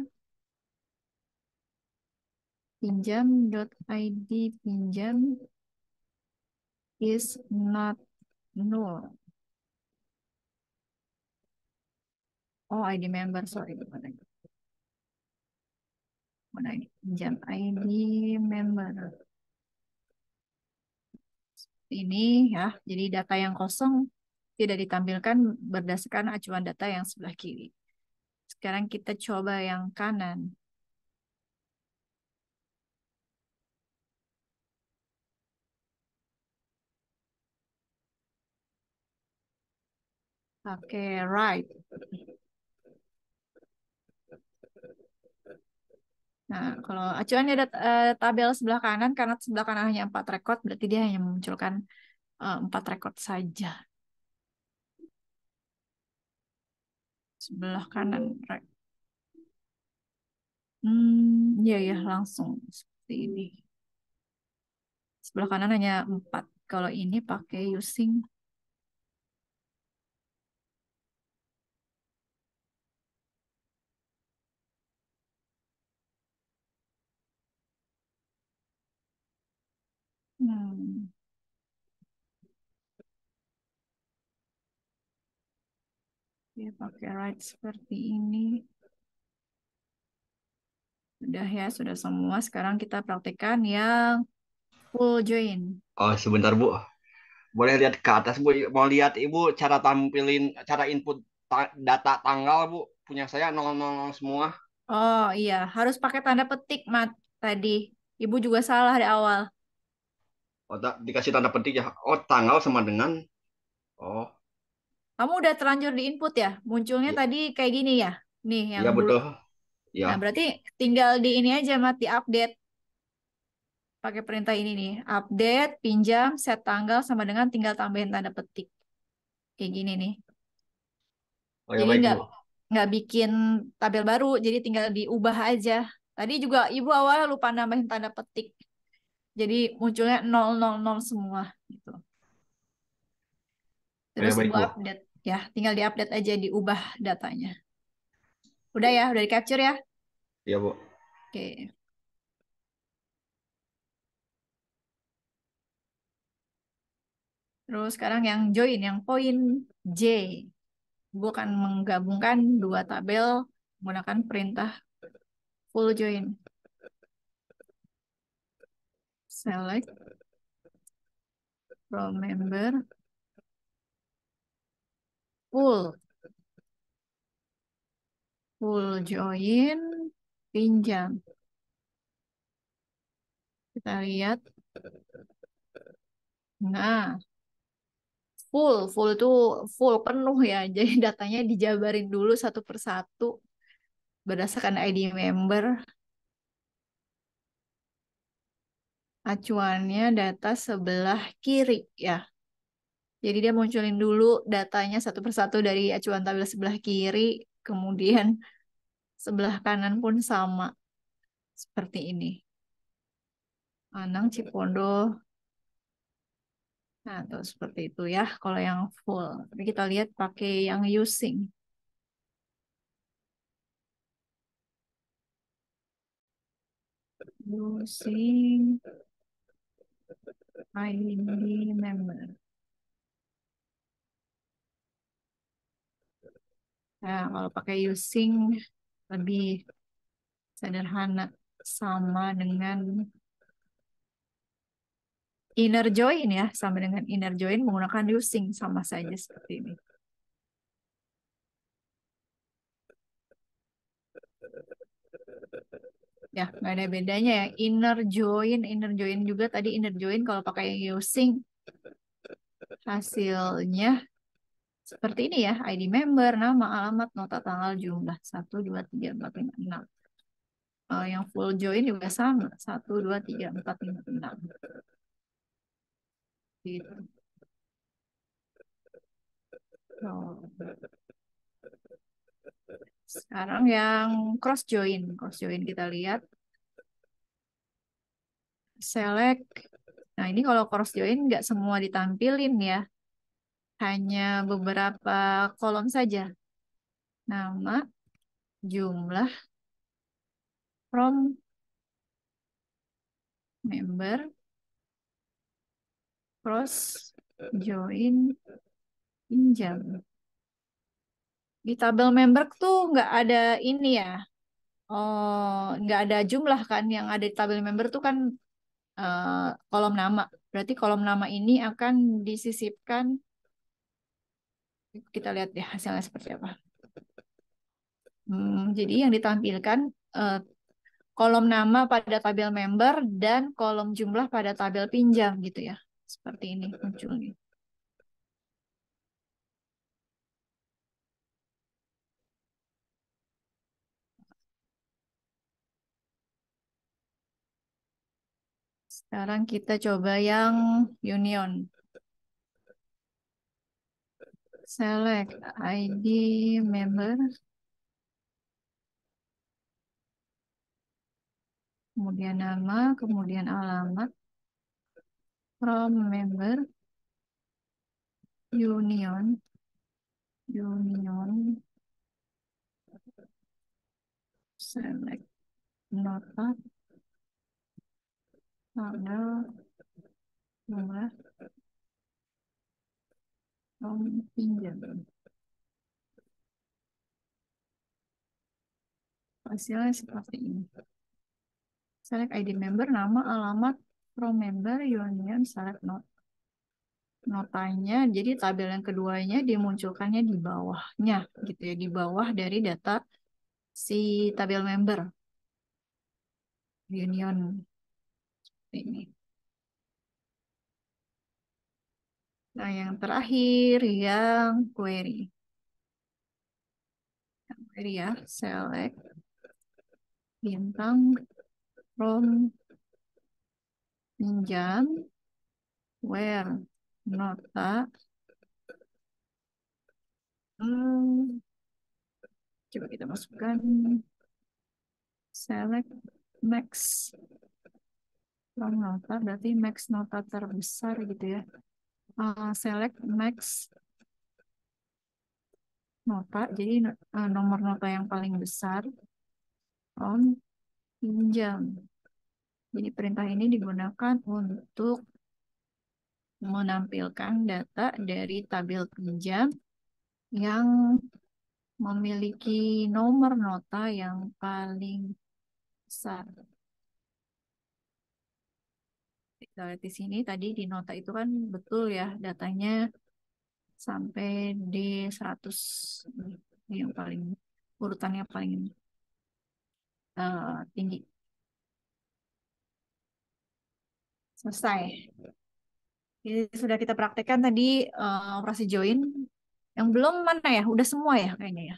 pinjam.id pinjam is not null. Oh, ID member, sorry. Mana ini? Pinjam ID member. Ini ya, jadi data yang kosong tidak ditampilkan berdasarkan acuan data yang sebelah kiri. Sekarang kita coba yang kanan. Pakai right. Nah, kalau acuannya ada tabel sebelah kanan, karena sebelah kanan hanya 4 record, berarti dia hanya memunculkan 4 record saja. Sebelah kanan. Right. Iya ya, langsung seperti ini. Sebelah kanan hanya 4. Kalau ini pakai using. Hmm. Dia pakai right seperti ini. Sudah ya, sudah semua. Sekarang kita praktekkan yang full join. Oh, sebentar Bu. Boleh lihat ke atas Bu. Mau lihat Ibu cara tampilin, cara input data tanggal Bu. Punya saya 000 semua. Oh iya, harus pakai tanda petik, Mat. Tadi. Ibu juga salah di awal. Oh, dikasih tanda petik ya. Oh, tanggal sama dengan. Oh, Kamu udah terlanjur di input ya? Munculnya iya, tadi kayak gini ya? Nih, yang iya bulat. betul. Ya. Nah, berarti tinggal di ini aja, Mat, di update. Pakai perintah ini nih. Update, pinjam, set tanggal, sama dengan tinggal tambahin tanda petik. Kayak gini nih. Oh ya Jadi baik nggak Bu. nggak bikin tabel baru, jadi tinggal diubah aja. Tadi juga Ibu awalnya lupa nambahin tanda petik. Jadi munculnya 000 semua gitu. Oh ya Terus baik Ibu Bu. update ya, tinggal diupdate aja diubah datanya. Udah ya, udah di capture ya. Iya Bu. Oke. Terus sekarang yang join, yang poin J. Ibu akan menggabungkan dua tabel menggunakan perintah full join. Select from member full join pinjam. Kita lihat. Nah, full itu full penuh ya. Jadi datanya dijabarin dulu satu persatu berdasarkan ID member. Acuannya data sebelah kiri ya. Jadi dia munculin dulu datanya satu persatu dari acuan tabel sebelah kiri, kemudian sebelah kanan pun sama seperti ini. Anang Cipondo. Nah, tuh seperti itu ya kalau yang full. Tapi kita lihat pakai yang using. Using ID member. Nah, kalau pakai using lebih sederhana, sama dengan inner join ya, sama dengan inner join menggunakan using, sama saja seperti ini. Ya, nggak ada bedanya ya. Inner join juga tadi inner join kalau pakai using hasilnya seperti ini ya, ID member, nama, alamat, nota, tanggal, jumlah. 1, 2, 3, 4, 5, 6. Yang full join juga sama. 1, 2, 3, 4, 5, 6. Gitu. Oh. Sekarang yang cross join. Cross join kita lihat. Select. Nah, ini kalau cross join nggak semua ditampilin ya. Hanya beberapa kolom saja. Nama, jumlah, from, member, cross, join, pinjam. Di tabel member tuh nggak ada ini ya. Oh, nggak ada jumlah kan. Yang ada di tabel member tuh kan eh, kolom nama. Berarti kolom nama ini akan disisipkan. Kita lihat deh hasilnya seperti apa. Jadi yang ditampilkan eh, kolom nama pada tabel member dan kolom jumlah pada tabel pinjam gitu ya. Seperti ini munculnya. Sekarang kita coba yang union. Select ID member, kemudian nama, kemudian alamat, from member, union, select nota, tanggal, jumlah, from pinjam. Hasilnya seperti ini. Select ID member, nama, alamat, from member, union, select not. Notanya, jadi tabel yang keduanya dimunculkannya di bawahnya, gitu ya, di bawah dari data si tabel member, union ini. Nah, yang terakhir yang query. Yang query ya, select bintang, from, pinjam, where, nota. Hmm, coba kita masukkan select max from nota, berarti max nota terbesar gitu ya. Select max nota, jadi nomor nota yang paling besar from pinjam. Jadi perintah ini digunakan untuk menampilkan data dari tabel pinjam yang memiliki nomor nota yang paling besar. Kita lihat di sini tadi di nota itu kan betul ya datanya sampai D100 yang paling urutannya paling tinggi. Selesai. Jadi sudah kita praktekkan tadi operasi join. Yang belum mana ya? Udah semua ya kayaknya ya.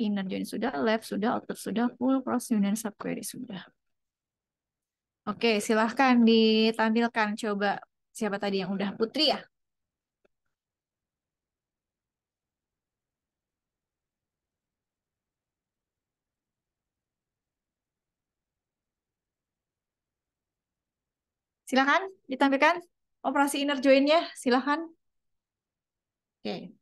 Inner join sudah, left sudah, outer sudah, full, cross union, subquery sudah. Oke, silahkan ditampilkan coba siapa tadi yang udah Putri ya? Silahkan ditampilkan operasi inner join-nya, silahkan. Oke.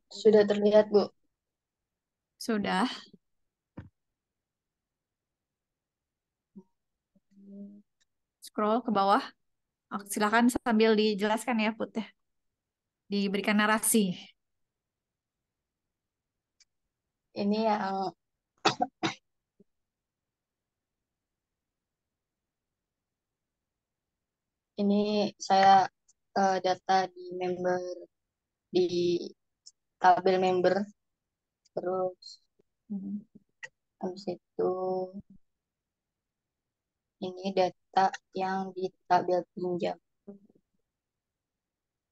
Sudah terlihat, Bu. Sudah. Scroll ke bawah. Silakan sambil dijelaskan ya, Put ya. Diberikan narasi. Ini yang ini saya data di member di tabel member, terus habis itu ini data yang di tabel pinjam.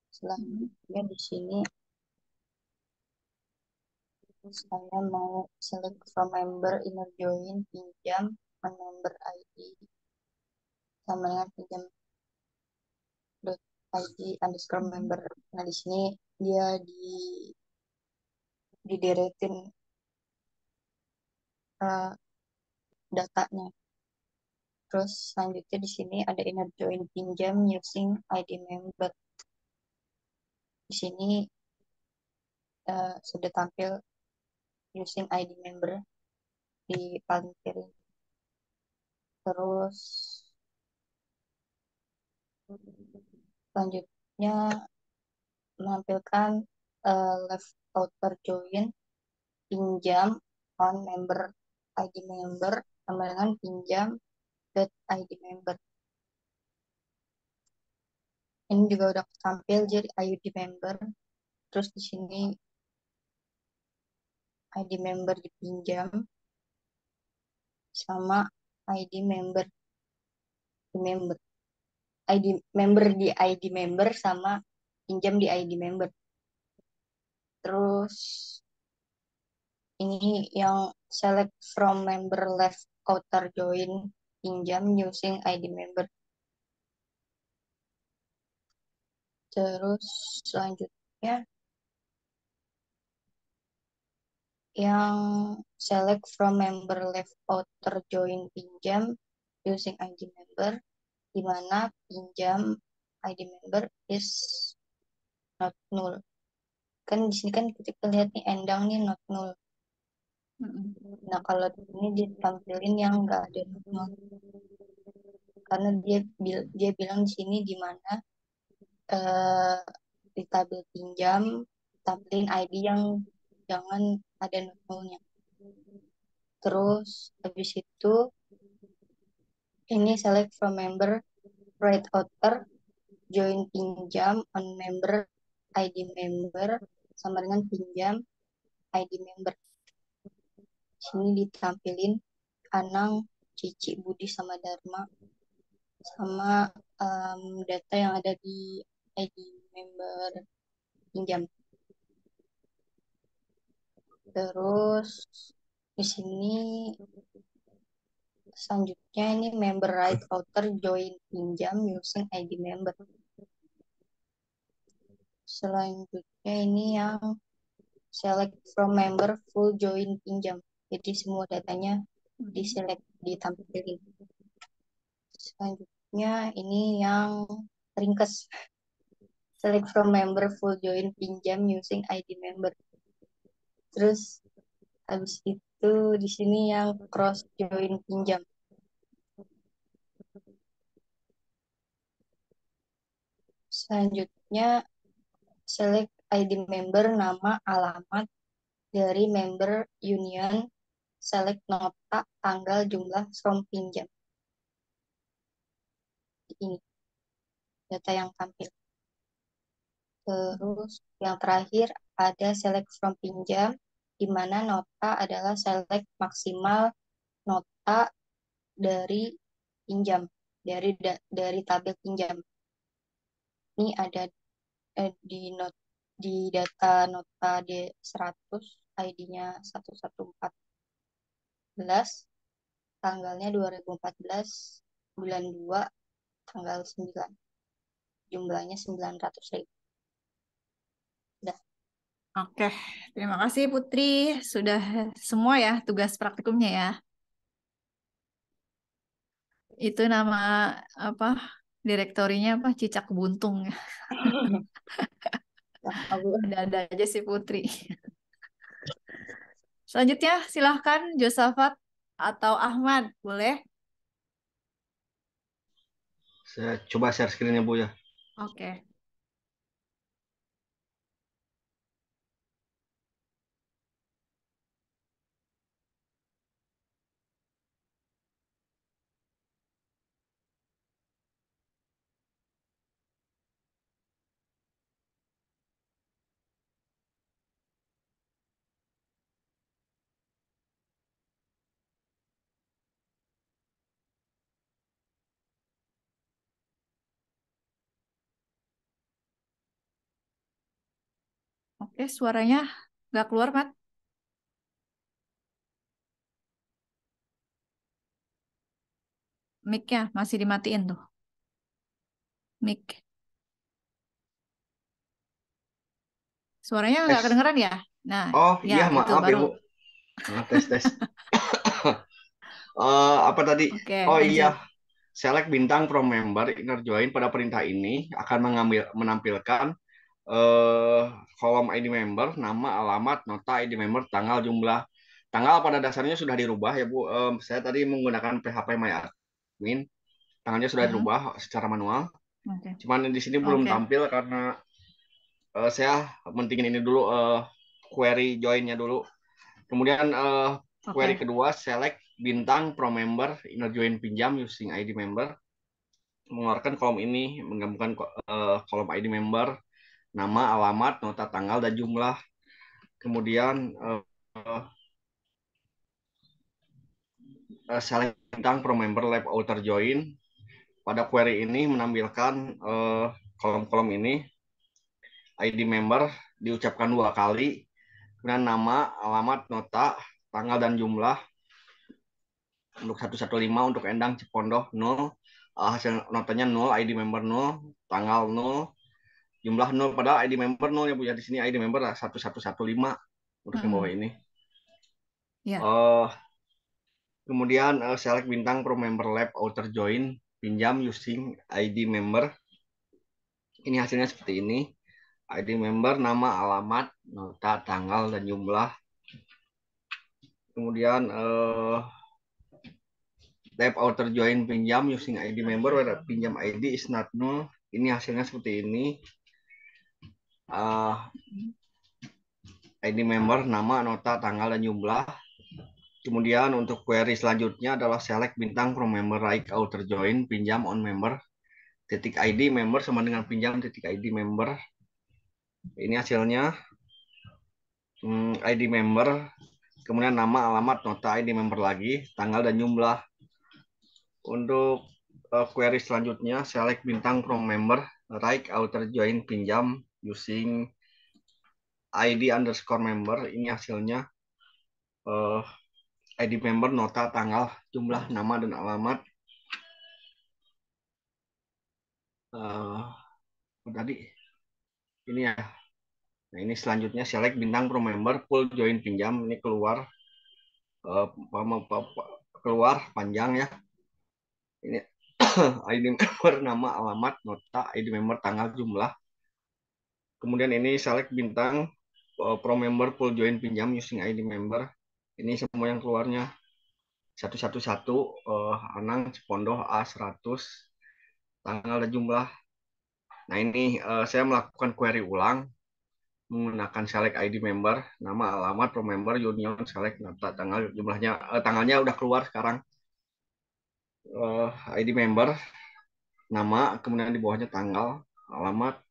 Selanjutnya di sini saya mau select from member, inner join, pinjam, on member ID, sama dengan pinjam dot ID underscore member. Nah di sini dia di deretin datanya. Terus selanjutnya di sini ada inner join pinjam using ID member. Di sini sudah tampil using ID member di paling kiri. Terus selanjutnya menampilkan left outer join pinjam on member ID member sama dengan pinjam dot ID member. Ini juga udah tampil jadi ID member. Terus di sini ID member dipinjam sama ID member di member. ID member di ID member sama pinjam di ID member. Terus ini yang select from member left outer join pinjam using ID member. Terus selanjutnya yang select from member left outer join pinjam using ID member, di mana pinjam ID member is not null. Kan di sini kan kita lihat nih endang nih not null. Nah kalau ini ditampilin yang nggak ada not null, karena dia bilang di sini di mana di tabel pinjam tampilin ID yang jangan ada not nullnya. Terus habis itu ini select from member right outer join pinjam on member ID member sama dengan pinjam ID member. Sini ditampilin Anang, Cici, Budi sama Dharma sama data yang ada di ID member pinjam. Terus di sini selanjutnya ini member right outer join pinjam using ID member. Selanjutnya ini yang select from member full join pinjam. Jadi semua datanya diselect, ditampilin. Selanjutnya ini yang ringkes. Select from member full join pinjam using ID member. Terus habis itu di sini yang cross join pinjam. Selanjutnya select ID member, nama, alamat dari member union, select nota, tanggal, jumlah, from pinjam. Ini data yang tampil. Terus yang terakhir ada select from pinjam, di mana nota adalah select maksimal nota dari pinjam, dari tabel pinjam. Ini ada di data nota D100, ID-nya 1114, tanggalnya 2014, bulan 2, tanggal 9. Jumlahnya 900.000. Udah. Oke, terima kasih Putri. Sudah semua ya tugas praktikumnya ya. Itu nama apa? Direktorinya apa? Cicak buntung. Nah, Bu. Ada-ada aja sih Putri. Selanjutnya silahkan Josafat atau Ahmad. Boleh? Saya coba share screen-nya Bu ya. Oke. Oke, suaranya nggak keluar, Mat. Mic-nya masih dimatiin tuh. Mic. Suaranya nggak Tes. kedengeran ya? Nah, Oh ya iya itu maaf baru. Ibu. Nah, tes tes. Apa tadi? Oke, Oh iya, lanjut. select bintang from member inner join pada perintah ini akan menampilkan eh, kolom ID member, nama, alamat, nota ID member, tanggal, jumlah. Tanggal pada dasarnya sudah dirubah ya Bu. Saya tadi menggunakan PHP MyAdmin, tanggalnya sudah Mm-mm. dirubah secara manual. Oke. Cuman di sini belum Oke. tampil karena saya mentingin ini dulu query joinnya dulu. Kemudian query Oke. kedua select bintang from member inner join pinjam using ID member, mengeluarkan kolom ini menggabungkan kolom ID member, nama, alamat, nota, tanggal, dan jumlah. Kemudian select bintang from member lab outer join. Pada query ini menampilkan kolom-kolom ini ID member diucapkan 2 kali, kemudian nama, alamat, nota, tanggal, dan jumlah. Untuk 115 untuk Endang Cipondoh 0, hasil notanya 0, ID member 0, tanggal 0, jumlah 0, padahal ID member 0 ya Bu ya. Di sini ID member 1115 untuk yang bawah Mm-mm. ini. Ya. Uh, Kemudian select bintang pro member lab outer join pinjam using ID member. Ini hasilnya seperti ini. ID member, nama, alamat, nota, tanggal, dan jumlah. Kemudian lab outer join pinjam using ID member where pinjam ID is not null. Ini hasilnya seperti ini. ID member, nama, nota, tanggal, dan jumlah. Kemudian untuk query selanjutnya adalah select bintang from member right outer join pinjam on member titik ID member sama dengan pinjam titik ID member. Ini hasilnya ID member, kemudian nama, alamat, nota, ID member lagi, tanggal, dan jumlah. Untuk query selanjutnya select bintang from member right outer join pinjam using ID underscore member. Ini hasilnya ID member, nota, tanggal, jumlah, nama, dan alamat. Tadi ini ya. Nah ini selanjutnya select bintang pro member full join pinjam. Ini keluar keluar panjang ya. Ini ID member, nama, alamat, nota, ID member, tanggal, jumlah. Kemudian ini select bintang pro member full join pinjam using ID member. Ini semua yang keluarnya 111 Anang Cipondoh A100 tanggal dan jumlah. Nah ini saya melakukan query ulang menggunakan select ID member, nama, alamat, pro member, union, select, nota, tanggal, jumlahnya, tanggalnya udah keluar sekarang. ID member, nama, kemudian di bawahnya tanggal, alamat,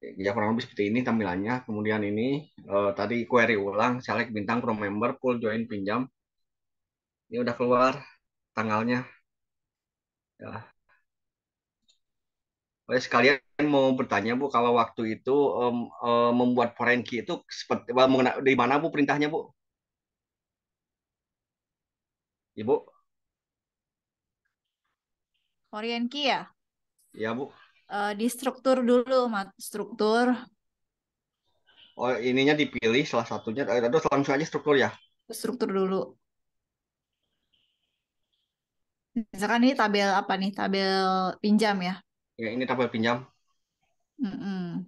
ya kurang lebih seperti ini tampilannya. Kemudian ini tadi query ulang, select bintang, pro member, full join pinjam. Ini udah keluar tanggalnya. Ya. Oleh sekalian mau bertanya Bu, kalau waktu itu membuat foreign key itu seperti di mana Bu perintahnya Bu? Ibu? Korean key ya. Ya Bu. Di struktur dulu, Mat. Struktur. Oh ininya dipilih salah satunya, terus langsung aja struktur ya. Struktur dulu. Misalkan ini tabel apa nih? Tabel pinjam ya. Ya, ini tabel pinjam. Mm-mm.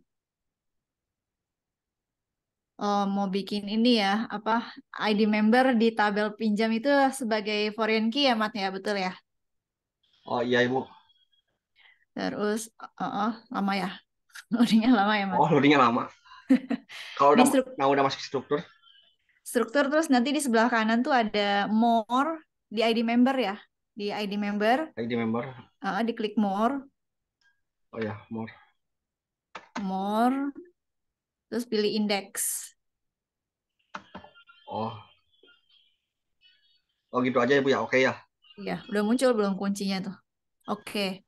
Oh, mau bikin ini ya, apa ID member di tabel pinjam itu sebagai foreign key ya, Mat ya, betul ya? Oh iya Ibu. Terus, lama ya, loadingnya lama ya, Mat. Oh, loadingnya lama. Kalau Di udah masuk struktur, struktur terus nanti di sebelah kanan tuh ada more di ID member ya, di ID member, ID member. diklik more, Oh ya, more. more, terus pilih index. Oh, oh gitu aja ya Bu ya. Oke ya. Iya, udah muncul belum kuncinya tuh? Oke,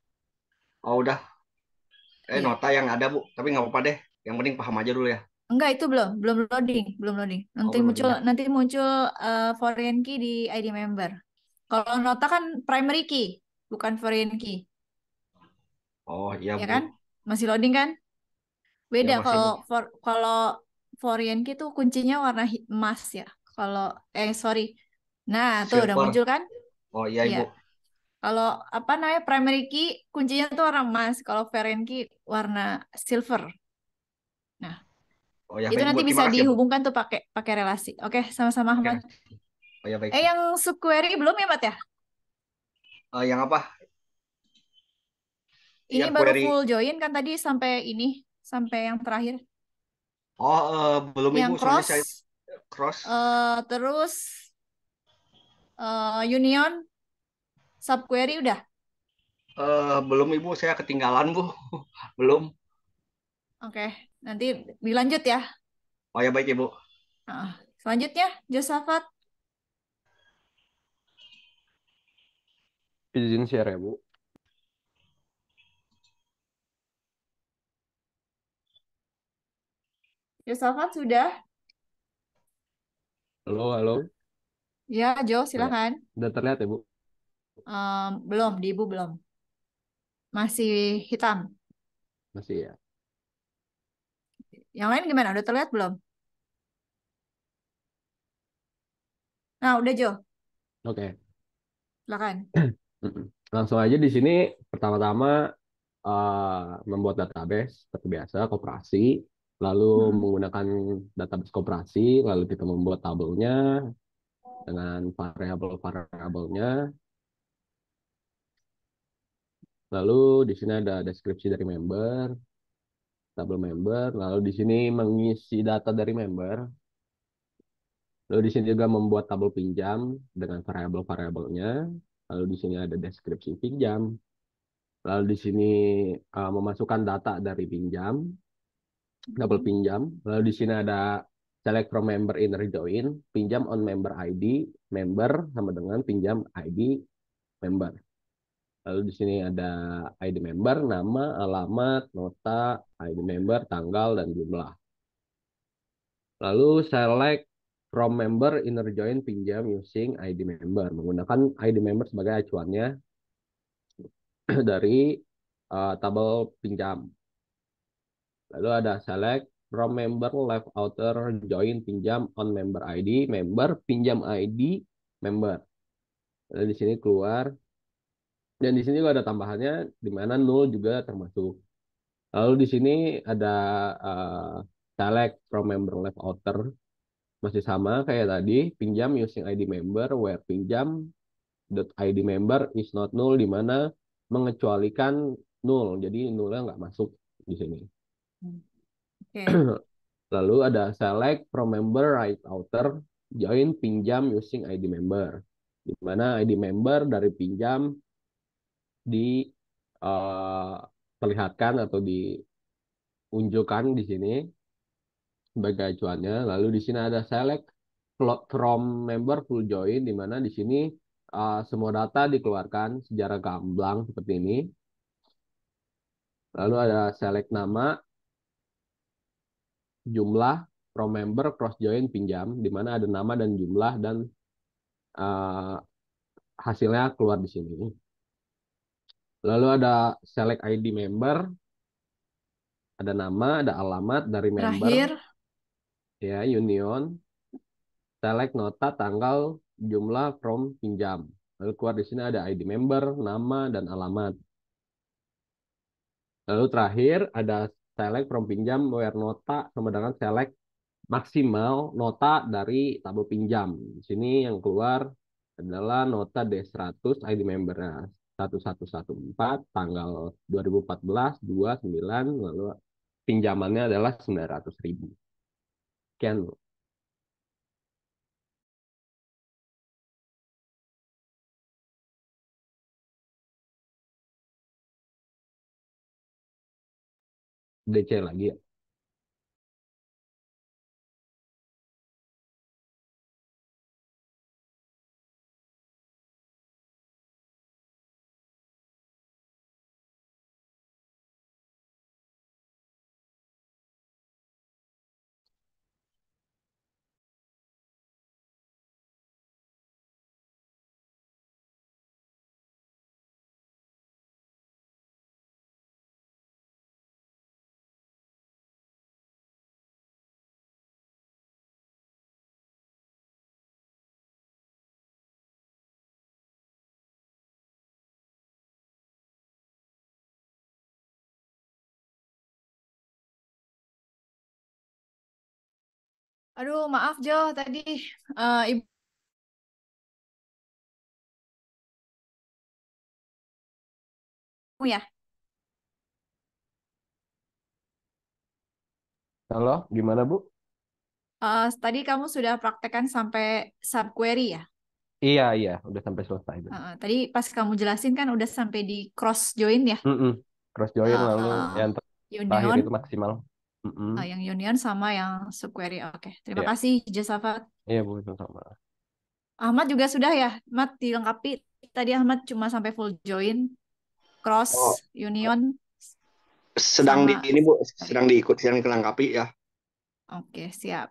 Oh udah. iya. Nota yang ada Bu, tapi nggak apa-apa deh. Yang penting paham aja dulu ya. Enggak, itu belum loading, belum loading. Oh belum loading ya. Nanti muncul foreign key di ID member. Kalau nota kan primary key, bukan foreign key, Oh iya ya Bu. kan? Masih loading kan? Ya Beda masih Bu. kalau foreign key tuh kuncinya warna emas ya. Kalau sorry. Nah, tuh udah Silver. muncul kan? Oh iya Iya. Ibu. Kalau apa namanya primary key kuncinya tuh warna emas, kalau foreign key warna silver. Nah, Oh ya itu baik Bu. nanti bisa Terima kasih ya Bu. dihubungkan tuh pakai pakai relasi. Oke, sama-sama Ahmad. Oke. Oh ya baik Bu. Yang subquery belum ya, Mat ya? Yang apa? Ini Yang baru query. full join kan tadi sampai yang terakhir. Oh belum Ibu. Yang Soalnya cross, saya cross. terus union, subquery udah. Belum Ibu. Saya ketinggalan Bu. Belum. Oke, nanti dilanjut ya. Oh ya baik Ibu. Selanjutnya, Josafat. Izin share ya, Bu. Josafat sudah? Halo, halo. Ya, Jo, Ya. silakan. Udah terlihat ya, Bu? Belum, di Ibu belum. Masih hitam. Masih ya. Yang lain gimana? Udah terlihat belum? Nah, udah Jo, Oke. silakan. Langsung aja di sini pertama-tama membuat database seperti biasa, koperasi, lalu Hmm. menggunakan database koperasi, lalu kita membuat tabelnya dengan variabel-variabelnya, lalu di sini ada deskripsi dari member, tabel member, lalu di sini mengisi data dari member, lalu di sini juga membuat tabel pinjam dengan variabel-variabelnya, lalu di sini ada deskripsi pinjam, lalu di sini memasukkan data dari pinjam, double pinjam. Lalu di sini ada select from member inner join, pinjam on member ID, member sama dengan pinjam ID member. Lalu di sini ada ID member, nama, alamat, nota, ID member, tanggal, dan jumlah. Lalu select from member inner join pinjam using ID member. Menggunakan ID member sebagai acuannya dari tabel pinjam. Lalu ada select from member left outer join pinjam on member ID, member pinjam ID, member. Lalu di sini keluar dan di sini juga ada tambahannya di mana null juga termasuk. Lalu di sini ada uh, select from member left outer masih sama kayak tadi pinjam using ID member where pinjam dot ID member is not null di mana mengecualikan null. Jadi nullnya nggak masuk di sini. Oke. Lalu ada select from member right outer, join pinjam using ID member. Di mana ID member dari pinjam diperlihatkan atau diunjukkan di sini sebagai acuannya. Lalu di sini ada select from member full join, di mana di sini semua data dikeluarkan secara gamblang seperti ini. Lalu ada select nama, jumlah, from member cross join pinjam, di mana ada nama dan jumlah dan uh, hasilnya keluar di sini. Lalu ada select ID member, ada nama, ada alamat dari member, Terakhir, ya union, select nota, tanggal, jumlah from pinjam. Lalu keluar di sini ada ID member, nama, dan alamat. Lalu terakhir ada select from pinjam where nota sama dengan select maksimal nota dari tabel pinjam. Di sini yang keluar adalah nota D100 ID membernya 1114 tanggal 2014 29 lalu pinjamannya adalah 900.000. Sekian. DC lagi ya. Aduh, maaf Jo, tadi Ibu ya. Halo, gimana Bu? Tadi kamu sudah praktekkan sampai subquery ya? Iya, iya, udah sampai selesai. Tadi pas kamu jelasin kan udah sampai di cross join ya? Mm-mm. Cross join lalu Uh, yang terakhir Union, itu maksimal. Mm-mm. yang union sama yang subquery. Oke, terima Iya, kasih Josafat. iya Bu, itu sama. Ahmad juga sudah ya? Ahmad dilengkapi. Tadi Ahmad cuma sampai full join, cross, Oh, union, sedang di sama ini Bu, subquery. sedang dilengkapi ya. Oke, siap.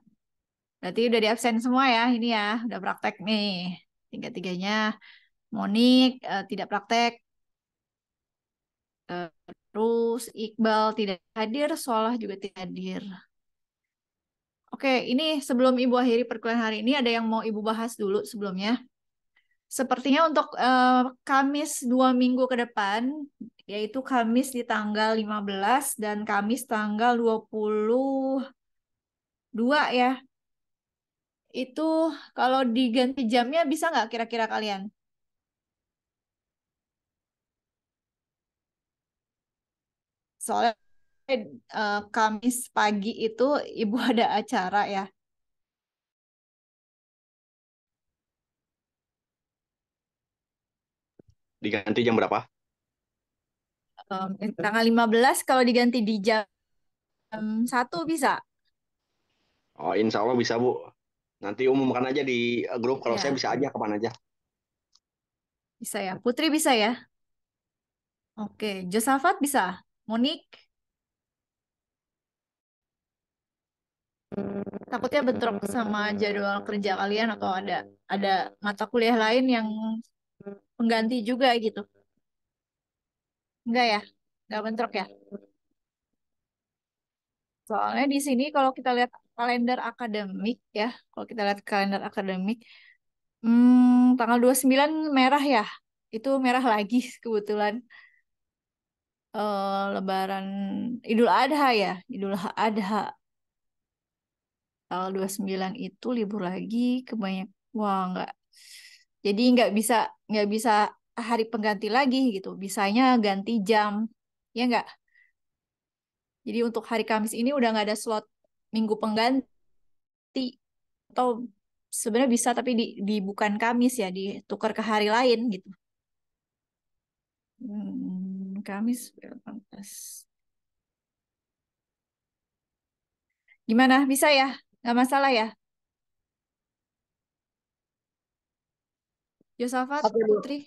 Berarti udah di absen semua ya, ini ya, udah praktek nih. Tiga-tiganya, Monik tidak praktek, Eh, terus Iqbal tidak hadir, Solah juga tidak hadir. Oke, ini sebelum Ibu akhiri perkuliahan hari ini, ada yang mau Ibu bahas dulu sebelumnya. Sepertinya untuk Kamis 2 minggu ke depan, yaitu Kamis di tanggal 15 dan Kamis tanggal 22 ya, itu kalau diganti jamnya bisa nggak kira-kira kalian? Soalnya Kamis pagi itu Ibu ada acara ya. Diganti jam berapa? Tanggal 15 kalau diganti di jam 1 bisa. Oh, insya Allah bisa Bu. Nanti umumkan aja di grup kalau saya Ya, bisa aja kapan aja. bisa ya. Putri bisa ya. Oke, Josafat bisa. Monik, takutnya bentrok sama jadwal kerja kalian atau ada mata kuliah lain yang pengganti juga gitu. Enggak ya? Enggak bentrok ya? Soalnya di sini kalau kita lihat kalender akademik ya, kalau kita lihat kalender akademik, tanggal 29 merah ya. Itu merah lagi kebetulan. Lebaran Idul Adha ya, Idul Adha tanggal 29 itu libur lagi kebanyak. Wah, enggak. Jadi nggak bisa hari pengganti lagi gitu. Bisanya ganti jam. Ya enggak? Jadi untuk hari Kamis ini udah nggak ada slot minggu pengganti atau sebenarnya bisa tapi di bukan Kamis ya, ditukar ke hari lain gitu. Kamis 18. Gimana? Bisa ya? Nggak masalah ya? Yosafat, Oke, Bu. Putri?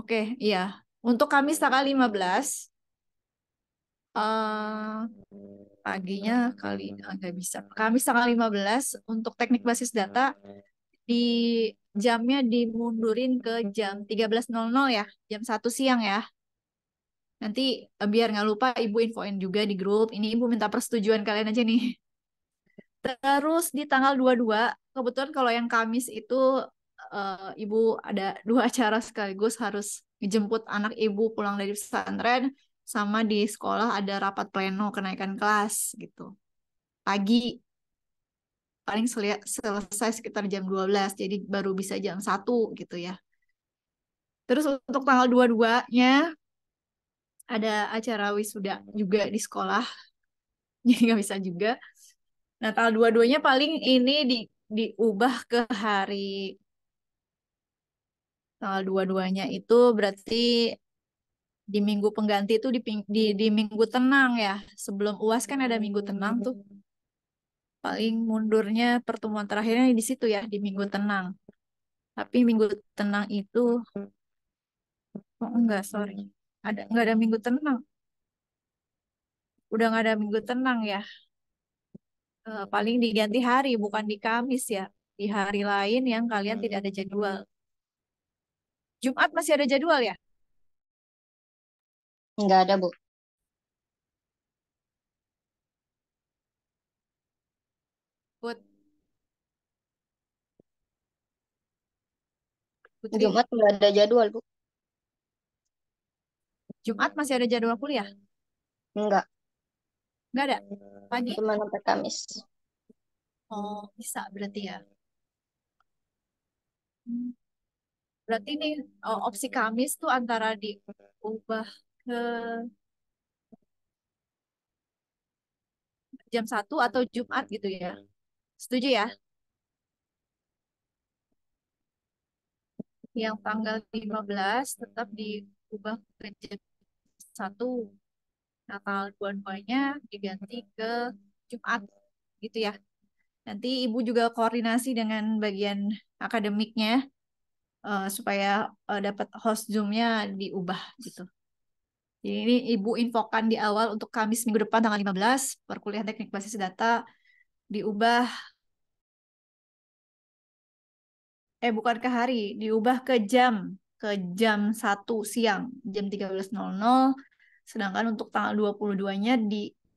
Oke, iya. Untuk Kamis tanggal 15, eh paginya kali nggak bisa. Kamis tanggal 15 untuk teknik basis data di jamnya dimundurin ke jam 13.00 ya, jam 1 siang ya. Nanti biar nggak lupa Ibu infoin juga di grup. Ini Ibu minta persetujuan kalian aja nih. Terus di tanggal 22, kebetulan kalau yang Kamis itu ibu ada 2 acara sekaligus, harus dijemput anak ibu pulang dari pesantren, sama di sekolah ada rapat pleno kenaikan kelas gitu. Pagi, paling selesai sekitar jam 12, jadi baru bisa jam 1 gitu ya. Terus untuk tanggal 22-nya ada acara wisuda juga di sekolah, jadi nggak bisa juga. Nah, tanggal 22-nya paling ini diubah ke hari tanggal 22-nya itu berarti di minggu pengganti itu di minggu tenang ya. Sebelum UAS kan ada minggu tenang tuh. Paling mundurnya pertemuan terakhirnya di situ ya, di minggu tenang. Tapi minggu tenang itu, oh enggak, sorry. Enggak ada minggu tenang. Udah nggak ada minggu tenang ya. Paling diganti hari, bukan di Kamis ya. Di hari lain yang kalian tidak ada jadwal. Jumat masih ada jadwal ya? Nggak ada, Bu. Put, Putri, Jumat nggak ada jadwal, Bu. Jumat masih ada jadwal kuliah? Nggak. Nggak ada? Pagi? Cuma sampai Kamis. Oh, bisa berarti ya. Hmm. Berarti nih opsi Kamis tuh antara diubah ke jam 1 atau Jumat gitu ya. Setuju ya? Yang tanggal 15 tetap diubah ke jam 1. Nah, tanggal 22-nya diganti ke Jumat gitu ya. Nanti Ibu juga koordinasi dengan bagian akademiknya supaya dapat host Zoom-nya diubah gitu. Jadi ini Ibu infokan di awal untuk Kamis minggu depan tanggal 15, perkuliahan teknik basis data diubah, bukan ke hari, diubah ke jam 1 siang, jam 13.00. Sedangkan untuk tanggal 22-nya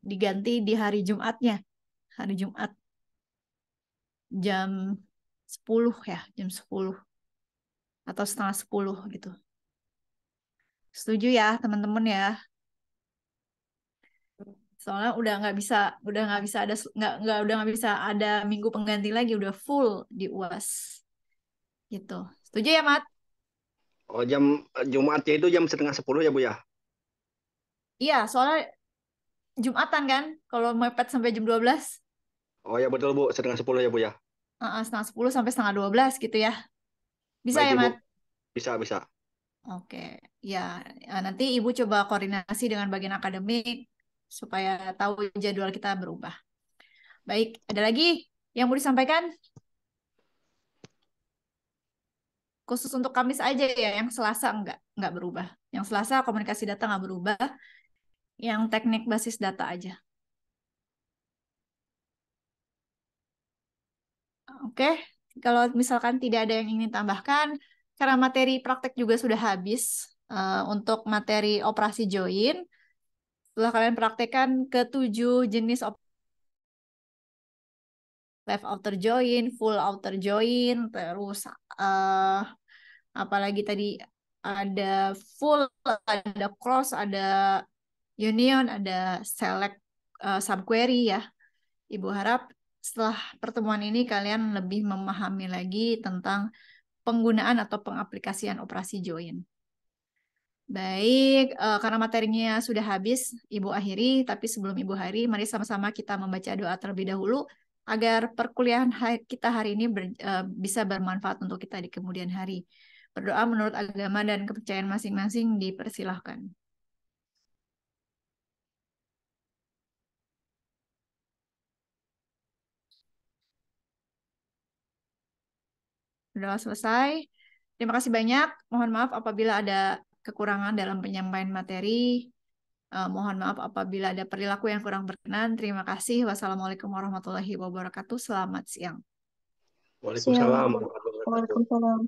diganti di hari Jumatnya, hari Jumat jam 10 ya, jam 10 atau setengah 10 gitu. Setuju ya teman-teman ya? Soalnya udah nggak bisa ada minggu pengganti lagi, udah full di UAS gitu. Setuju ya, Mat? Oh, Jumatnya itu jam setengah 10 ya, Bu ya? Iya, soalnya Jumatan kan, kalau mepet sampai jam 12, Oh ya betul, Bu, setengah 10 ya, Bu ya. setengah 10 sampai setengah 12 gitu ya. Bisa Baik, ya, Ibu. Mat? Bisa, bisa. Oke, ya, nanti Ibu coba koordinasi dengan bagian akademik supaya tahu jadwal kita berubah. Baik, ada lagi yang mau disampaikan? Khusus untuk Kamis aja ya, yang Selasa nggak berubah. Yang Selasa komunikasi data nggak berubah, yang teknik basis data aja. Oke, kalau misalkan tidak ada yang ingin tambahkan, karena materi praktek juga sudah habis untuk materi operasi join, setelah kalian praktekkan ke 7 jenis left outer join, full outer join, terus eh, apalagi tadi ada full, ada cross, ada union, ada select subquery ya. Ibu harap setelah pertemuan ini kalian lebih memahami lagi tentang penggunaan atau pengaplikasian operasi join. Baik, karena materinya sudah habis, Ibu akhiri. Tapi sebelum Ibu akhiri, mari sama-sama kita membaca doa terlebih dahulu agar perkuliahan kita hari ini bisa bermanfaat untuk kita di kemudian hari. Berdoa menurut agama dan kepercayaan masing-masing dipersilahkan. Doa selesai. Terima kasih banyak. Mohon maaf apabila ada kekurangan dalam penyampaian materi. Mohon maaf apabila ada perilaku yang kurang berkenan. Terima kasih. Wassalamualaikum warahmatullahi wabarakatuh. Selamat siang. Waalaikumsalam Siang. warahmatullahi wabarakatuh. Waalaikumsalam.